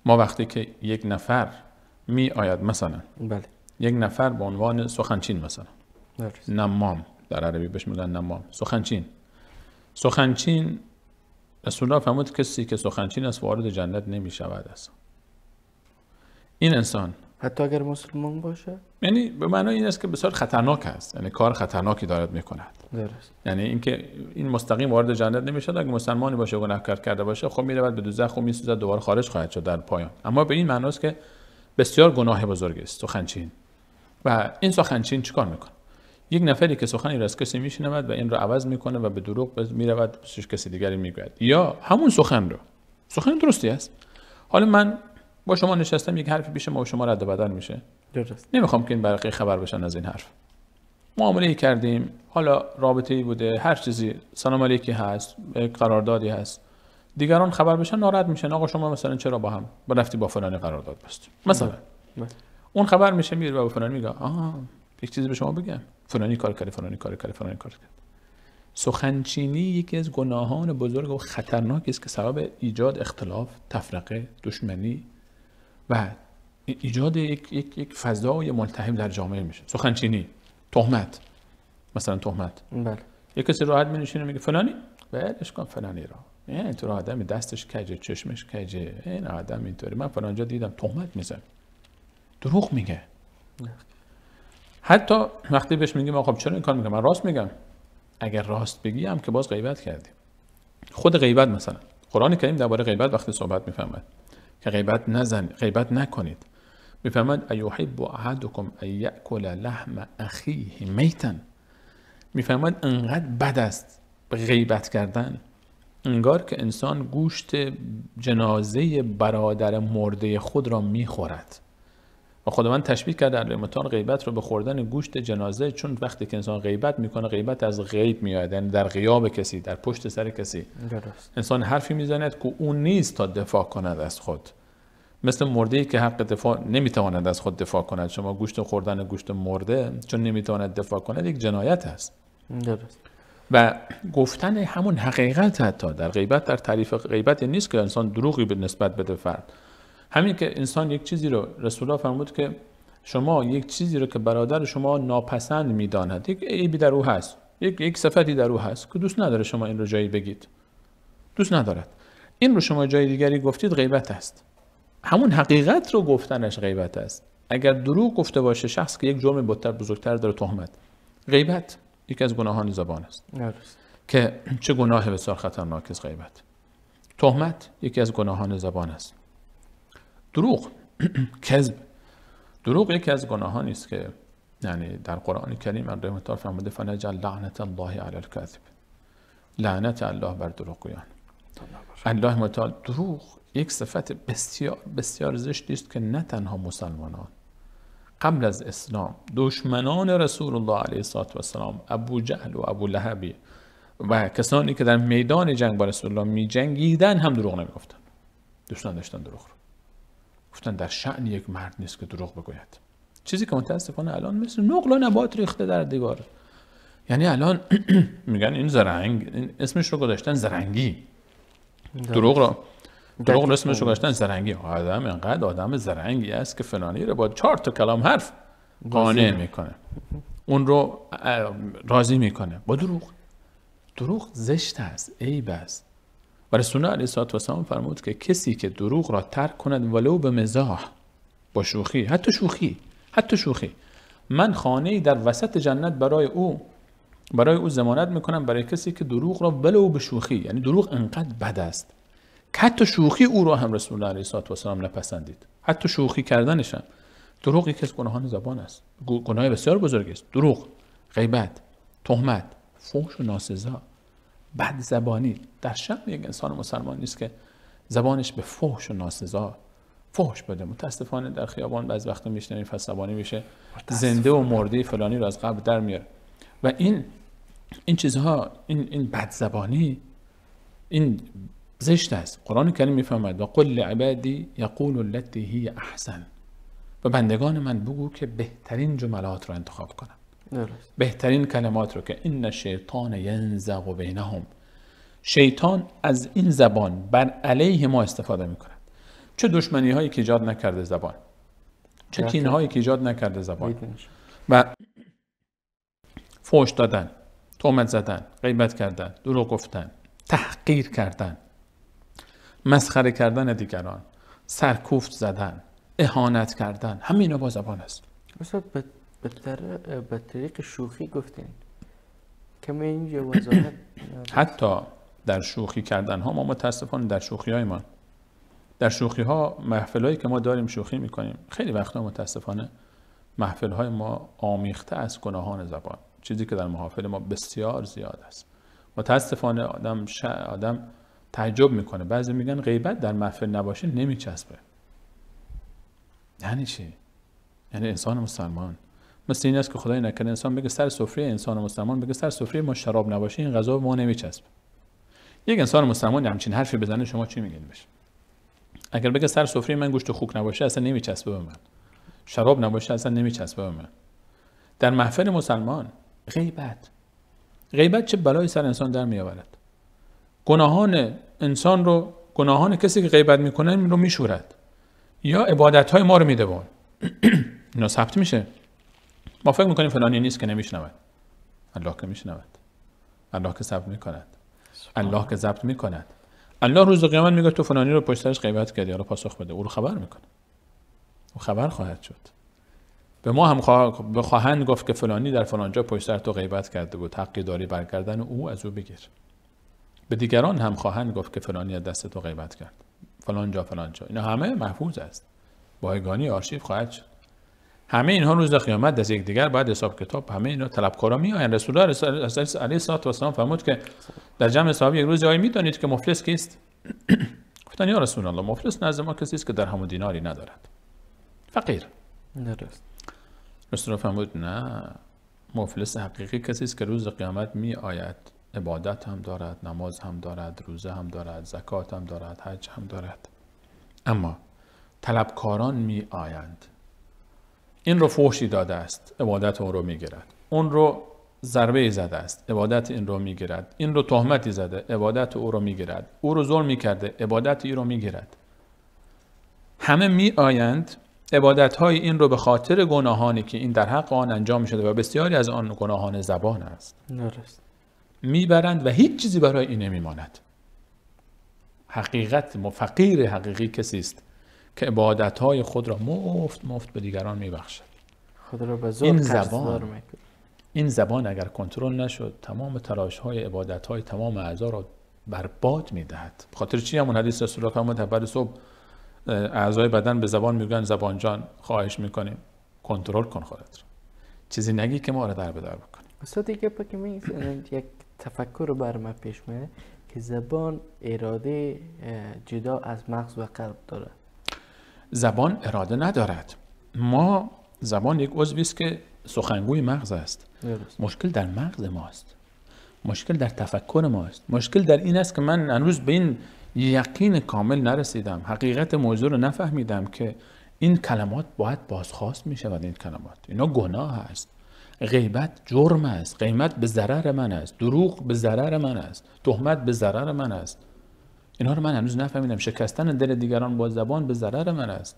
ما وقتی که یک نفر می آید، مثلا بله، یک نفر به عنوان سخنچین، مثلا درست، نمام در عربی بهش میگن نمام، سخنچین رسول الله فرمود کسی که سخنچین است وارد جنت نمی شود است. این انسان حتی اگر مسلمان باشه، یعنی به معنای این است که بسیار خطرناک است، یعنی کار خطرناکی دارد میکند. درست. یعنی اینکه این مستقیم وارد جنت نمیشد، اگه مسلمانی باشه و گناهکار کرده باشه خب میرود به دوزخ و میسوزد، دوباره خارج خواهد شد در پایان. اما به این معنی است که بسیار گناه بزرگی است سخنچین. و این سخنچین چیکار میکنه؟ یک نفری که سخنی را از کسی میشنود و این رو عوض میکنه و به دروغ میرود پیش کسی دیگری میگوید، یا همون سخن درستی است. حالا من با شما نشستم، یک حرفی پیش ما و شما رد و بدل میشه، درست. نمیخوام که این بقیه خبر بشن از این حرف. معامله کردیم، حالا رابطه‌ای بوده، هر چیزی، سلام علیکی هست، قراردادی هست، دیگران خبر بشن ناراحت میشن. آقا شما مثلا چرا با هم رفتی با فلانی قرارداد بستی؟ مثلا اون خبر میشه، میره و فلانی میگه یک چیزی به شما بگم، فلانی کار کرده، فلانی کار کرد. سخنچینی یکی از گناهان بزرگ و خطرناکی است که سبب ایجاد اختلاف، تفرقه، دشمنی و ایجاد یک فضای ملتهب در جامعه میشه. سخنچینی، تهمت، مثلا تهمت. بله. یک کسی راحت می‌نشینه میگه فلانی، ولش کن فلانی را. این تو آدمی دستش کجه، چشمش کجه، این آدم اینطوری، من فلانجا دیدم، تهمت میزنه، دروغ میگه. حتی وقتی بهش میگیم خب چرا این کار میکنی؟ من راست میگم. اگر راست بگی هم که باز غیبت کردی. خود غیبت، مثلا قرآن کریم درباره غیبت وقتی صحبت میفرماید که غیبت نکنید، میفرماید ایحب احدکم ان یاکل لحم اخیه میتا. میفرماید انقدر بد است به غیبت کردن، انگار که انسان گوشت جنازه برادر مرده خود را میخورد. و خداوند تشبیه کرده در متان غیبت رو به خوردن گوشت جنازه، چون وقتی که انسان غیبت میکنه، غیبت از غیب میاد، یعنی در غیاب کسی، در پشت سر کسی. درست. انسان حرفی میزند که اون نیست تا دفاع کند از خود، مثل مرده‌ای که حق دفاع نمیتواند از خود دفاع کند. شما گوشت خوردن گوشت مرده چون نمیتواند دفاع کند یک جنایت است. درست. و گفتن همون حقیقت حتی در غیبت، در تعریف غیبت نیست که انسان دروغی به نسبت بده فرد. همین که انسان یک چیزی رو، رسول الله فرمود که شما یک چیزی رو که برادر شما ناپسند میداند، یک عیبی در او هست، یک صفتی در او هست که دوست نداره شما این رو جایی بگید، دوست ندارد، این رو شما جای دیگری گفتید، غیبت است. همون حقیقت رو گفتنش غیبت است. اگر دروغ گفته باشه شخص که یک جرم بزرگتر داره، تهمت. غیبت یکی از گناهان زبان است. درست. که چه گناه بسیار خطرناک است غیبت. تهمت یکی از گناهان زبان است. دروغ، کذب. دروغ یکی از گناهانی است که یعنی در قرآن کریم الله تعالی فرموده فنجعل لعنت الله علی الکاذب. لعنت الله بر دروغگویان. الله تعالی دروغ یک صفت بسیار بسیار زشتی است که نه تنها مسلمانان، قبل از اسلام دشمنان رسول الله علیه السلام، ابو جهل و ابو لهب و کسانی که در میدان جنگ با رسول الله می جنگیدن هم دروغ نمیگفتن. دوستان داشتن دروغ رو گفتن در شأن یک مرد نیست که دروغ بگوید. چیزی که متاسفانه الان مثل نقل و نبات ریخته در دیوار. یعنی الان میگن این زرنگ، این اسمش رو گذاشتن زرنگی. دروغ رو اسمش رو گذاشتن زرنگی. آدم اینقدر آدم زرنگی است که فلانی رو با 4 تا کلام حرف قانع میکنه، اون رو راضی میکنه با دروغ زشت است، عیب است. و رسول الله علیه السلام فرمود که کسی که دروغ را ترک کند ولو به مزاح، با شوخی، حتی شوخی، من خانه‌ای در وسط جنت برای او ضمانت میکنم، برای کسی که دروغ را ولو به شوخی، یعنی دروغ انقدر بد است که حتی شوخی او را هم رسول الله علیه السلام نپسندید. حتی شوخی کردنش هم. دروغ یکی از گناهان زبان است، گناه بسیار بزرگی است. دروغ، غیبت، تهمت، فحش و ناسزا، بد زبانی. در شأن یک انسان مسلمان نیست که زبانش به فحش و ناسزا فحش بده. متاسفانه در خیابان بعضی وقتا میشنویم فحش زبانی میشه، زنده و مرده فلانی رو از قبر در میاره. و این چیزها، این بد زبانی، این زشت است. قرآن کریم میفهمد و قل لعبادی یقول التی هی احسن، و بندگان من بگو که بهترین جملات رو انتخاب کنن، بهترین کلمات رو، که این الشیطان ینزغ بینهم، شیطان از این زبان بر علیه ما استفاده میکنه. چه دشمنی هایی که ایجاد نکرده زبان، چه کینه هایی که ایجاد نکرده زبان، و فحش دادن، تهمت زدن، غیبت کردن، دروغ گفتن، تحقیر کردن، مسخره کردن دیگران، سرکوفت زدن، اهانت کردن، همه اینا با زبان است. مثلا به طریق شوخی گفتین که من اینجا وضاحت حتی در شوخی کردن ها، ما متاسفانه در شوخی های ما، در شوخی ها، محفل هایی که ما داریم شوخی میکنیم، خیلی وقتا متاسفانه محفل های ما آمیخته از گناهان زبان، چیزی که در محافل ما بسیار زیاد است. متاسفانه آدم تعجب میکنه. بعضی میگن غیبت در محفل نباشه نمیچسبه. یعنی چی؟ یعنی انسان مسلمان مثل این است که خدای نکنه انسان بگه سر سفره انسان مسلمان بگه سر سفره ما شراب نباشه این غذا ما نمیچسبه. یک انسان مسلمان همچین حرفی بزنه شما چی میگین بهش؟ اگر بگه سر سفره من گوشت خوک نباشه اصلا نمیچسبه به من، شراب نباشه اصلا نمیچسبه به من. در محفل مسلمان غیبت چه بلایی سر انسان در میآورد. گناهان انسان رو، گناهان کسی که غیبت میکنه این رو میشورد، یا عبادت های ما رو میدوان. اینا ثبت میشه. ما فکر میکنیم فلانی نیست که نمیشنود. الله که میشنود، الله که ثبت میکند، الله که ضبط میکند. الله روز قیامت میگه تو فلانی رو پشت سرش غیبت کردی، حالا پاسخ بده. او رو خبر میکنه، او خبر خواهد شد. به ما هم خواهند گفت که فلانی در فلان جا پشت سر تو غیبت کرده بود، حقی داری برگردن او از او بگیر. به دیگران هم خواهند گفت که فلانی از دست تو غیبت کرد، فلان جا. اینا همه محفوظ است، بایگانی آرشیو خواهد شد. همه اینها روز قیامت از یکدیگر بعد حساب کتاب همه اینا طلبکارا میآیند. رسول الله علیه السلام فرمود که در جمع صحابه یک روز جایی میدانید که مفلس کیست؟ گفتن یا رسول الله مفلس نزد ما کسی است که درهم و دیناری ندارد، فقیر. درست. رسول الله فرمود نه، مفلس حقیقی کسی است که روز قیامت می آید، عبادت هم دارد، نماز هم دارد، روزه هم دارد، زکات هم دارد، حج هم دارد، اما طلبکاران می آیند. این رو فحشی داده است، عبادت اون رو میگیرد. اون رو ضربه زده است، عبادت این رو میگیرد. این رو تهمتی زده، عبادت او رو میگیرد. او رو ظلم میکرده، عبادت این رو میگیرد. همه می آیند، عبادت های این رو به خاطر گناهانی که این در حق آن انجام شده و بسیاری از آن گناهان زبان است درست میبرند و هیچ چیزی برای این نمیماند. حقیقت فقیر حقیقی کسی است که عبادت‌های خود را مفت به دیگران می‌بخشد. خود را به زور این زبان اگر کنترل نشد تمام تلاش‌های عبادت‌های تمام اعضا را برباد می‌دهد. خاطر چی همون حدیث رسول الله فرمود بعد صبح اعضای بدن به زبان میگن زبان جان خواهش می‌کنیم کنترل کن خودت را. چیزی نگی که ما را در بدار بکنیم. اصلا دیگه پاکی یک تفکر بر من پیش میاد که زبان اراده جدا از مغز و قلب داره. زبان اراده ندارد. ما زبان یک عضوی است که سخنگوی مغز است. مشکل در مغز ماست، مشکل در تفکر ماست، مشکل در این است که من هنوز به این یقین کامل نرسیدم، حقیقت موضوع رو نفهمیدم که این کلمات باید بازخواست می شود. این کلمات اینا گناه است. غیبت جرم است، غیبت به ضرر من است، دروغ به ضرر من است، تهمت به ضرر من است. اینها رو من هنوز نفهمیدم. شکستن دل دیگران با زبان به ضرر من است.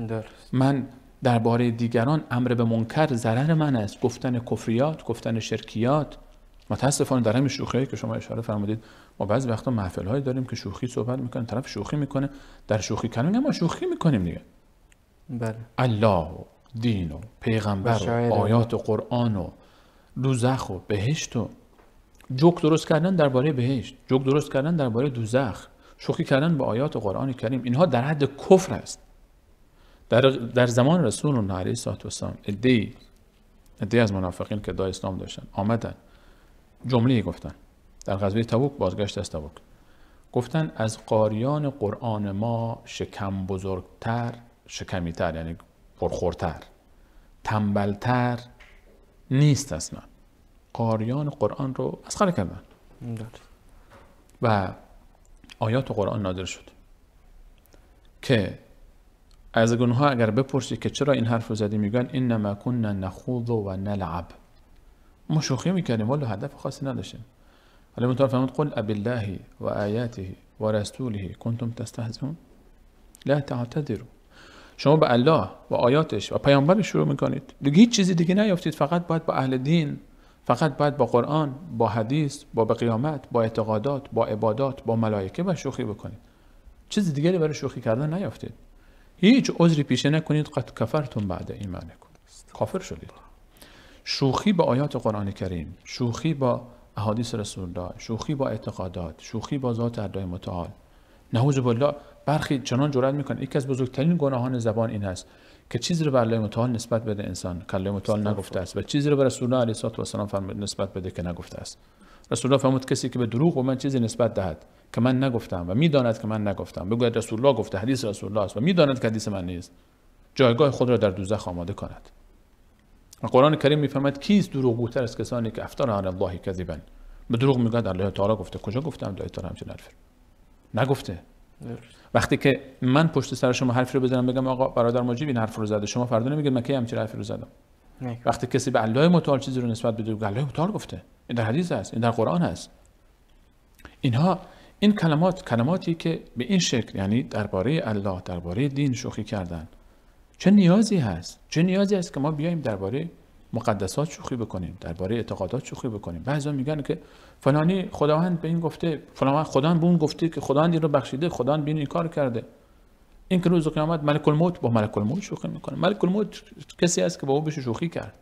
درست. من درباره دیگران امر به منکر ضرر من است، گفتن کفریات، گفتن شرکیات. متاسفانه در همین شوخیایی که شما اشاره فرمودید، ما بعضی وقتا محفل‌هایی داریم که شوخی صحبت میکنه، طرف شوخی میکنه، در شوخی کردن ما شوخی میکنیم دیگه. بله. الله و دین و پیغمبر و آیات و قرآن و دوزخ و بهشت و جوک درست کردن درباره بهشت، جوک درست کردن درباره دوزخ، شوخی کردن با آیات و قرآن کریم، اینها در حد کفر است. در زمان رسول الله علیه السلام عده‌ای از منافقین که ادعای اسلام داشتن آمدن جمله‌ای گفتن در غزوه تبوک، بازگشت از تبوک، گفتن از قاریان قرآن ما شکم بزرگتر، شکمیتر یعنی پرخورتر، تنبلتر نیست اصلا. قاریان قرآن رو مسخره کردن و آیات قرآن نازل شد که از اونها اگر بپرسی که چرا این حرف رو زدی، میگن انما كنا نخوض و نلعب، ما شوخی میکردیم ولی هدف خاصی نداشتیم. ولی منتها فرمود قل ابالله و آیاته و رسوله کنتم تستهزئون لا تعتذروا. شما به الله و آیاتش و پیامبرش شروع میکنید، دیگه هیچ چیزی دیگه نیافتید، فقط باید با اهل دین، فقط باید با قرآن، با حدیث، با قیامت، با اعتقادات، با عبادات، با ملائکه با شوخی بکنید. چیز دیگری برای شوخی کردن نیافتید. هیچ عذری پیشه نکنید، قد کفرتم بعد ایمانکم، کافر شدید. شوخی با آیات قرآن کریم، شوخی با احادیث رسول الله، شوخی با اعتقادات، شوخی با ذات الله متعال، نعوذ بالله. برخی چنان جرأت میکنه. یکی از بزرگترین گناهان زبان این است که چیزی رو به الله متعال نسبت بده انسان که الله متعال نگفته است و چیزی رو به رسول الله علیه السلام فرمود نسبت بده که نگفته است. رسول الله فرمود کسی که به دروغ و من چیزی نسبت دهد که من نگفتم و میداند که من نگفتم، بگوید رسول الله گفته، حدیث رسول الله است و میداند که حدیث من نیست، جایگاه خود را در دوزخ آماده کند. و قرآن کریم میفهمد کیست دروغگوتر از کسانی که افترا علی الله کذبا، به دروغ میگه الله تعالی گفته. کجا گفتم الله تعالی همچین حرفی نگفته؟ وقتی که من پشت سر شما حرفی رو بزنم بگم آقا برادر مجیب این حرف رو زده، شما فردا نمیگید من کی همچین حرفی رو زدم. وقتی کسی به الله متعال چیزی رو نسبت بده، بگه الله متعال گفته، این در حدیث است، این در قرآن است. این کلماتی که به این شکل، یعنی درباره الله، درباره دین شوخی کردن، چه نیازی هست که ما بیایم درباره مقدسات شوخی بکنیم، درباره اعتقادات شوخی بکنیم. بعضیا میگن که فلانی خداوند به این گفته، فلان خداوند به اون گفته که خداوند این رو بخشیده، خداوند این کار کرده. این که روز قیامت ملک الموت با ملک الموت شوخی میکنه. ملک الموت کسی است که با او بشه شوخی کرد.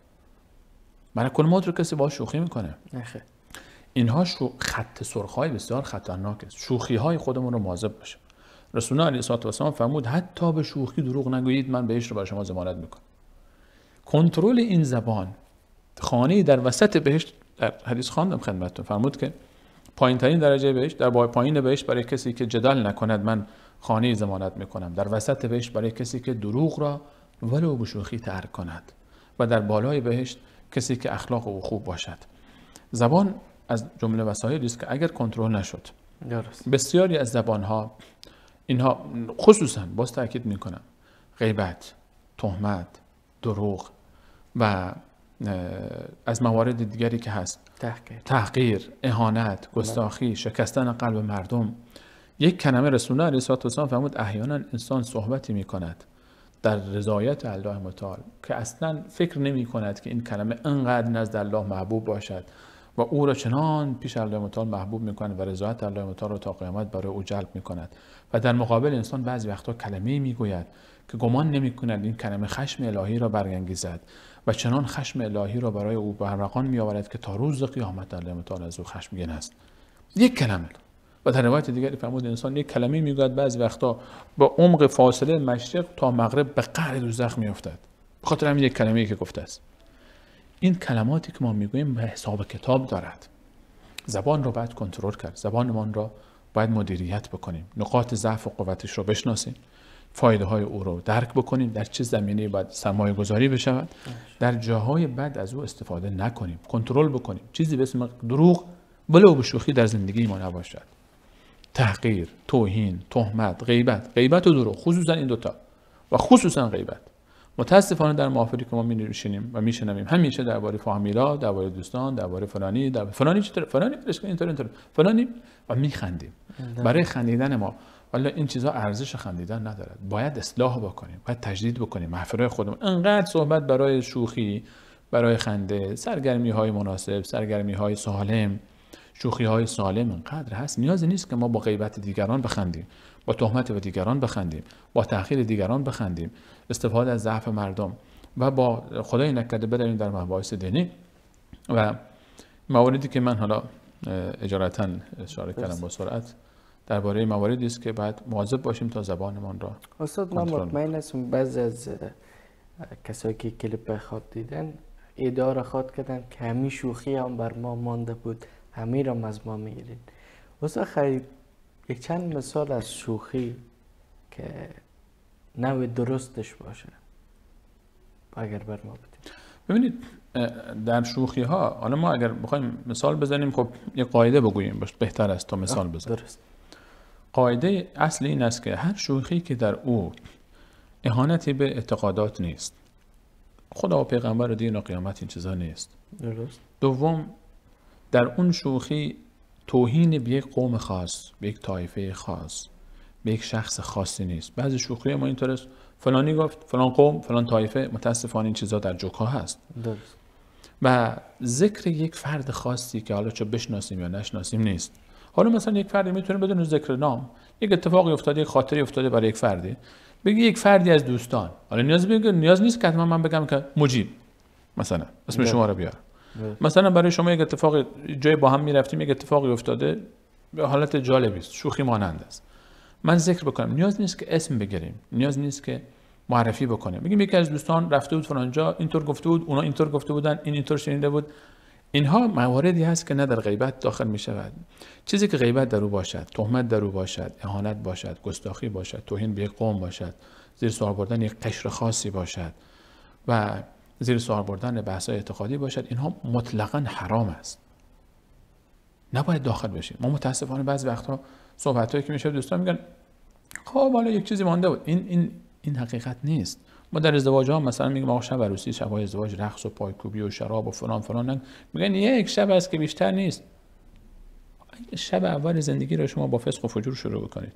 ملک الموت رو کسی با شوخی میکنه. اینها خط سرخ‌های بسیار خطرناک است. شوخی‌های خودمون رو مواظب باشیم. رسول الله علیه السلام فرمود حتی به شوخی دروغ نگویید، من بهش رو برای شما ضمانت میکنم. کنترل این زبان، خانه در وسط بهشت، در حدیث خواندم خدمتتون، فرمود که پایین‌ترین درجه بهشت، در پایین بهشت برای کسی که جدال نکند من خانه ضمانت میکنم، در وسط بهشت برای کسی که دروغ را ولو به شوخی ترک کند، و در بالای بهشت کسی که اخلاق او خوب باشد. زبان از جمله وسایلی است که اگر کنترل نشد، بسیاری از زبانها، اینها خصوصا باز تاکید میکنم، غیبت، تهمت، دروغ و از موارد دیگری که هست، تحقیر، اهانت، گستاخی، شکستن قلب مردم. یک کلمه رسول الله علیه السلام فرمود احیانا انسان صحبتی میکند در رضایت الله متعال که اصلا فکر نمی کند که این کلمه انقدر نزد الله محبوب باشد و او را چنان پیش الله متعال محبوب میکند و رضایت الله متعال را تا قیامت برای او جلب میکند. و در مقابل انسان بعضی وقتا کلمه‌ای میگوید که گمان نمیکند این کلمه خشم الهی را برانگیزد و چنان خشم الهی را برای او برمغان میآورد که تا روز قیامت الله متعال از او خشمگین است. یک کلمه. و در روایت دیگری فرمود انسان یک کلمه میگوید بعضی وقتا با عمق فاصله مشرق تا مغرب به قعر دوزخ میافتد، به خاطر همین یک کلمه‌ای که گفته است. این کلماتی که ما میگوییم به حساب کتاب دارد. زبان رو باید کنترل کرد، زبانمان را باید مدیریت بکنیم، نقاط ضعف و قوتش رو بشناسیم، فایده های او رو درک بکنیم، در چه زمینه‌ای باید سرمایه گذاری بشود، در جاهای بد از او استفاده نکنیم، کنترل بکنیم. چیزی به اسم دروغ ولو به شوخی در زندگی ما نباشد. تحقیر، توهین، تهمت، غیبت و دروغ، خصوصا این دوتا و خصوصا غیبت. متاسفانه در محافلی که ما می‌نشینیم و میشنویم همیشه درباره فامیلا، درباره دوستان، درباره فلانی چطور، فلانی اینطور فلانی و میخندیم. برای خندیدن ما ولی این چیزا ارزش خندیدن ندارد. باید اصلاح بکنیم، باید تجدید بکنیم محفل‌های خودمون. انقدر صحبت برای شوخی، برای خنده، سرگرمی‌های مناسب، سرگرمی‌های سالم، شوخی‌های سالم انقدر هست. نیازی نیست که ما با غیبت دیگران بخندیم، با تهمت به دیگران بخندیم، با تأخیر دیگران بخندیم، استفاده از ضعف مردم و با خدای نکرده برویم در مباحث دینی و مواردی که من حالا اجالتا اشاره کردم با سرعت درباره مواردی است که باید مواظب باشیم تا زبانمان را استاد من مطمئن هستم بعضی از کسایی که کلیپ خواب دیدن ادعا را خواد کردن که همین شوخی هم بر ما مانده بود، همین را از ما میگیرین. استاد خیلی یک چند مثال از شوخی که نوع درستش باشه اگر بر ما بدید. ببینید در شوخی ها حالا ما اگر بخوایم مثال بزنیم خب یه قاعده بگوییم بهتر است تا مثال بزنیم. درست. قاعده اصلی این است که هر شوخی که در او اهانتی به اعتقادات نیست، خدا و پیغمبر و دین و قیامت این چیزا نیست. درست. دوم در اون شوخی توهین به یک قوم خاص، به یک طایفه خاص، به یک شخص خاصی نیست. بعضی شوخی ما اینطور است فلانی گفت فلان قوم فلان طایفه، متاسفانه این چیزا در جوک‌ها هست. درست. و ذکر یک فرد خاصی که حالا چه بشناسیم یا نشناسیم نیست. حالا مثلا یک فردی میتونه بدون ذکر نام یک اتفاقی افتاده، یک خاطری افتاده برای یک فردی، بگی یک فردی از دوستان، حالا نیاز نیست که حتما من بگم که مجیب مثلا اسم شما رو بیار. مثلا برای شما یک اتفاق جای با هم میرفتیم، یک اتفاقی افتاده به حالت جالبی است، شوخی مانند است، من ذکر بکنم، نیاز نیست که اسم بگیریم، نیاز نیست که معرفی بکنیم، بگیم یکی از دوستان رفته بود فلان جا اینطور گفته بود، اونا اینطور گفته بودن، این اینطور شنیده بود. اینها مواردی هست که نه در غیبت داخل می شود. چیزی که غیبت در او باشد، تهمت در او باشد، اهانت باشد، گستاخی باشد، توهین به یک قوم باشد، زیر سوال بردن یک قشر خاصی باشد و زیر سوال بردن بحث‌های اعتقادی باشد، اینها مطلقاً حرام است. نباید داخل بشیم. ما متاسفانه بعضی وقتها صحبتایی که میشه دوستان میگن خب حالا یک چیزی مانده بود، این حقیقت نیست. ما در ازدواج ها مثلا میگیم آقا شب عروسی، شب‌های ازدواج رقص و پایکوبی و شراب و فلان میگن یک شب است که بیشتر نیست. شب اول زندگی رو شما با فسق و فجور شروع بکنید.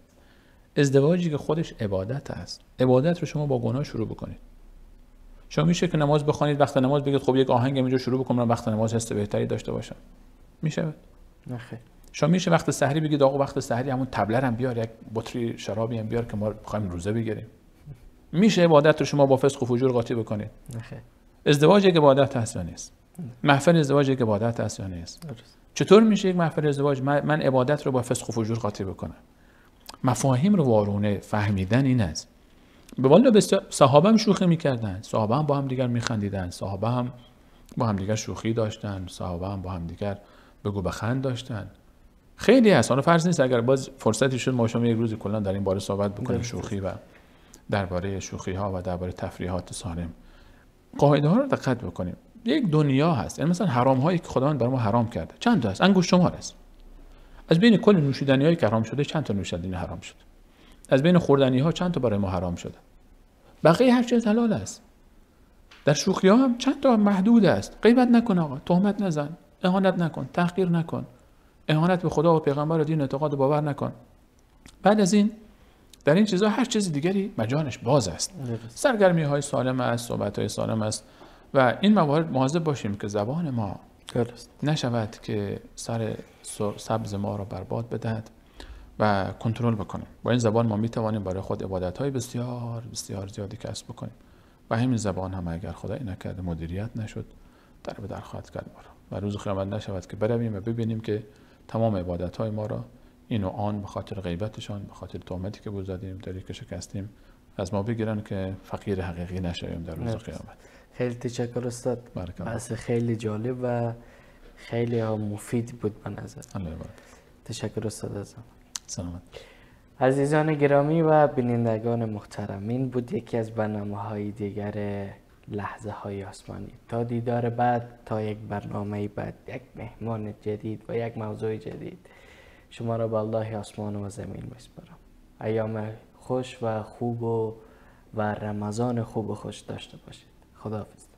ازدواجی که خودش عبادت است، عبادت رو شما با گناه شروع بکنید. شما میشه که نماز بخونید، وقت نماز بگید خب یک آهنگ اینجا شروع بکنم وقت نماز حس بهتری داشته باشم. میشه؟ نه خیر. شما میشه وقت سحری بگید آقا وقت سحری همون تبله هم بیار، یک بطری شرابی هم بیار که ما بخوایم روزه بگیریم. میشه عبادت رو شما با فسق و فجور قاطی بکنید؟ نه خیر. ازدواج یک عبادت هست یا نیست؟ محفل ازدواج یک عبادت هست یا نیست؟ چطور میشه یک محفل ازدواج من عبادت رو با فسق و فجور قاطی بکنم؟ مفاهیم رو وارونه فهمیدن این است. به والا بسیار صحابه هم شوخی میکردن، صحابه هم با هم دیگر میخندیدن، صحابه هم با هم دیگر شوخی داشتن، صحابه هم با هم دیگر بگو بخند داشتن. خیلی هست. حالا فرض نیست اگر باز فرصتی شد ما شما یک روزی کلا در این باره صحبت بکنیم، شوخی و درباره شوخی ها و درباره تفریحات سالم. قاعده ها رو دقت بکنیم. یک دنیا هست، یعنی مثلا حرام هایی که خداوند برای ما حرام کرده چند تا هست؟ انگشت شمار است. از بین کل نوشیدنی هایی که حرام شده چند تا نوشیدنی حرام شده؟ از بین خوردنی ها چند تا برای ما حرام شده؟ بقیه هر چیز حلال است. در شوخی ها هم چند تا محدود است. غیبت نکن آقا، تهمت نزن، اهانت نکن، تحقیر نکن، اهانت به خدا و پیغمبر و دین اعتقاد و باور نکن. بعد از این در این چیزها هر چیز دیگری مجالش باز است. سرگرمی های سالم است، صحبت های سالم است و این موارد مواظب باشیم که زبان ما نشود که سر سبز ما را برباد بدهد و کنترل بکنیم. با این زبان ما میتوانیم برای خود عبادت های بسیار بسیار زیادی کسب بکنیم و همین زبان هم اگر خدای نکرده مدیریت نشد در خواهد کرد ما را و روز قیامت نشود که برویم و ببینیم که تمام عبادت های ما را این و آن به خاطر غیبتشان، به خاطر تهمتی که گذاشتیم، داری که شکستیم، از ما بگیرن که فقیر حقیقی نشویم در روز قیامت. خیلی تشکر استاد. بحث خیلی جالب و خیلی مفید بود به نظر. تشکر استاد ازم. سلامت. عزیزان گرامی و بینندگان محترم، این بود یکی از برنامه‌های دیگر لحظه های آسمانی. تا دیدار بعد، تا یک برنامه بعد، یک مهمان جدید و یک موضوع جدید، شما را به الله آسمان و زمین میسپارم. ایام خوش و خوب و و رمضان خوب و خوش داشته باشید. خداحافظ.